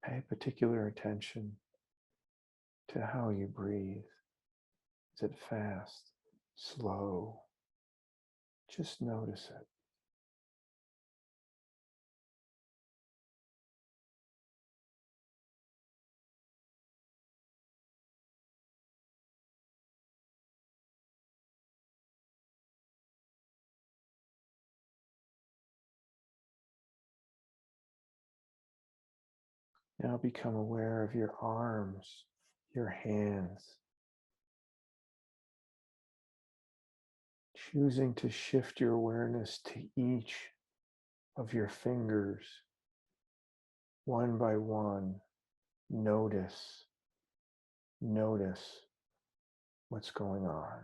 Pay particular attention to how you breathe. Is it fast, slow? Just notice it. Now become aware of your arms, your hands, choosing to shift your awareness to each of your fingers, one by one. Notice what's going on.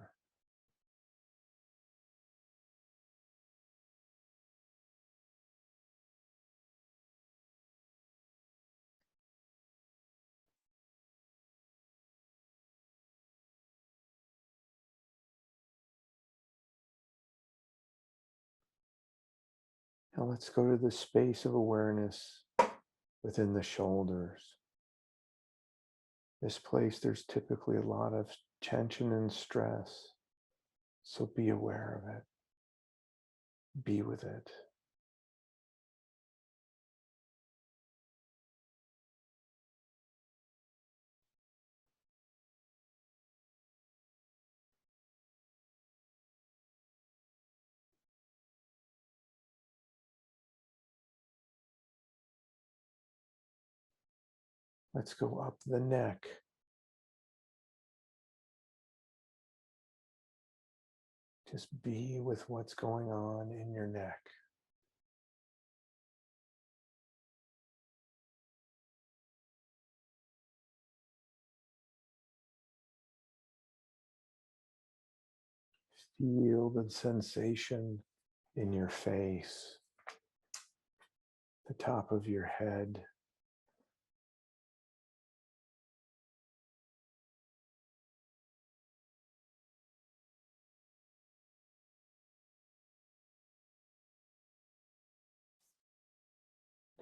Now let's go to the space of awareness within the shoulders. This place, there's typically a lot of tension and stress. So be aware of it. Be with it. Let's go up the neck. Just be with what's going on in your neck. Feel the sensation in your face, the top of your head.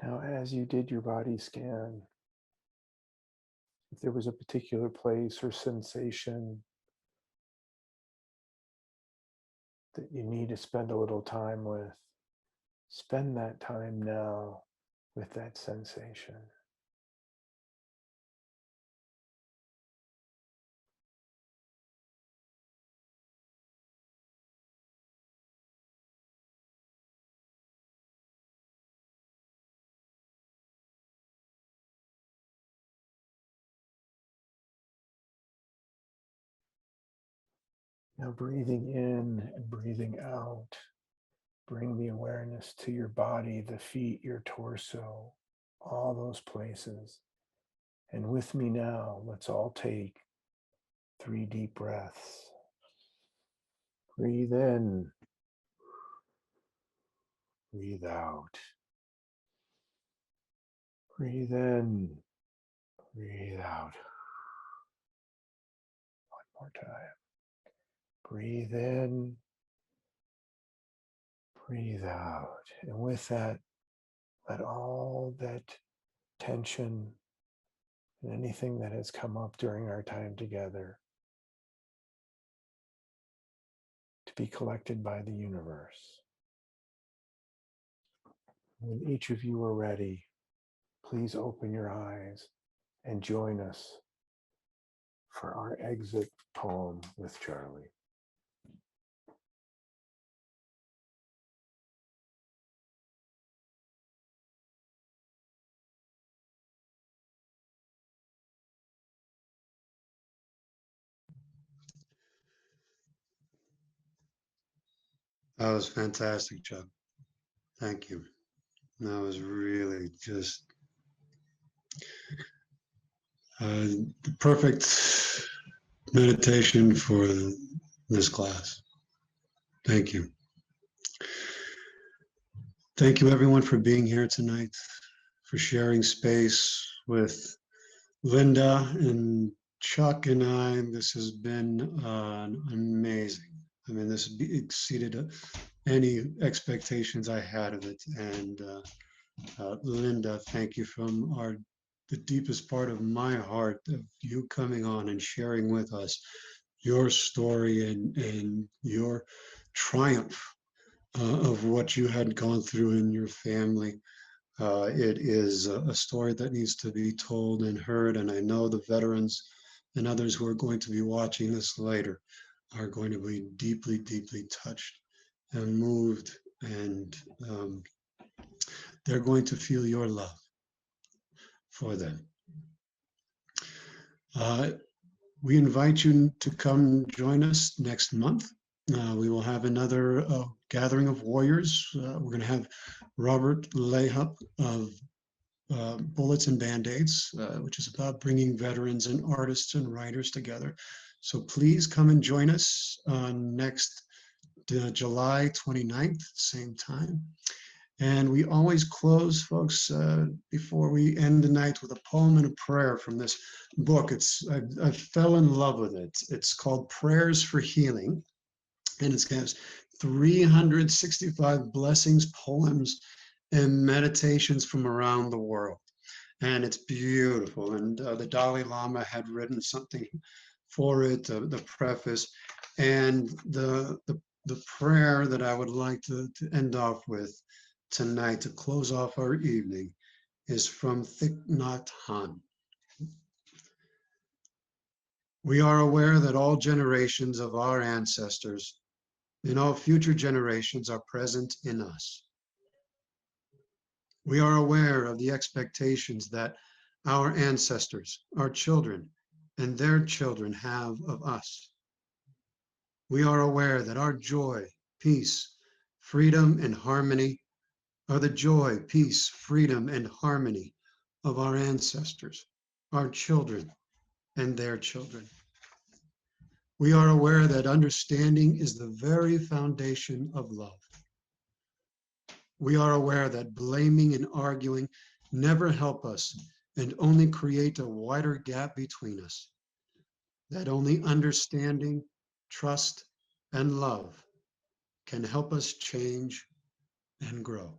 Now, as you did your body scan, if there was a particular place or sensation that you need to spend a little time with, spend that time now with that sensation. Now breathing in and breathing out, bring the awareness to your body, the feet, your torso, all those places. And with me now, let's all take 3 deep breaths. Breathe in, breathe out. Breathe in, breathe out. One more time. Breathe in, breathe out. And with that, let all that tension and anything that has come up during our time together to be collected by the universe. When each of you are ready, please open your eyes and join us for our exit poem with Charlie. That was fantastic, Chuck. Thank you. That was really just the perfect meditation for this class. Thank you. Thank you everyone for being here tonight, for sharing space with Linda and Chuck and I. This has been amazing. I mean, this exceeded any expectations I had of it. And Linda, thank you from the deepest part of my heart of you coming on and sharing with us your story and your triumph of what you had gone through in your family. It is a story that needs to be told and heard, and I know the veterans and others who are going to be watching this later are going to be deeply, deeply touched and moved, and they're going to feel your love for them. We invite you to come join us next month. We will have another gathering of warriors. We're going to have Robert Layhup of Bullets and Band-Aids, which is about bringing veterans and artists and writers together. So please come and join us on next July 29th, same time. And we always close, folks, before we end the night with a poem and a prayer from this book. I fell in love with it. It's called Prayers for Healing, and it has 365 blessings, poems, and meditations from around the world. And it's beautiful. And the Dalai Lama had written something for it, the preface. And the prayer that I would like to end off with tonight to close off our evening is from Thich Nhat Hanh. We are aware that all generations of our ancestors and all future generations are present in us. We are aware of the expectations that our ancestors, our children, and their children have of us. We are aware that our joy, peace, freedom, and harmony are the joy, peace, freedom, and harmony of our ancestors, our children, and their children. We are aware that understanding is the very foundation of love. We are aware that blaming and arguing never help us and only create a wider gap between us. That only understanding, trust, and love can help us change and grow.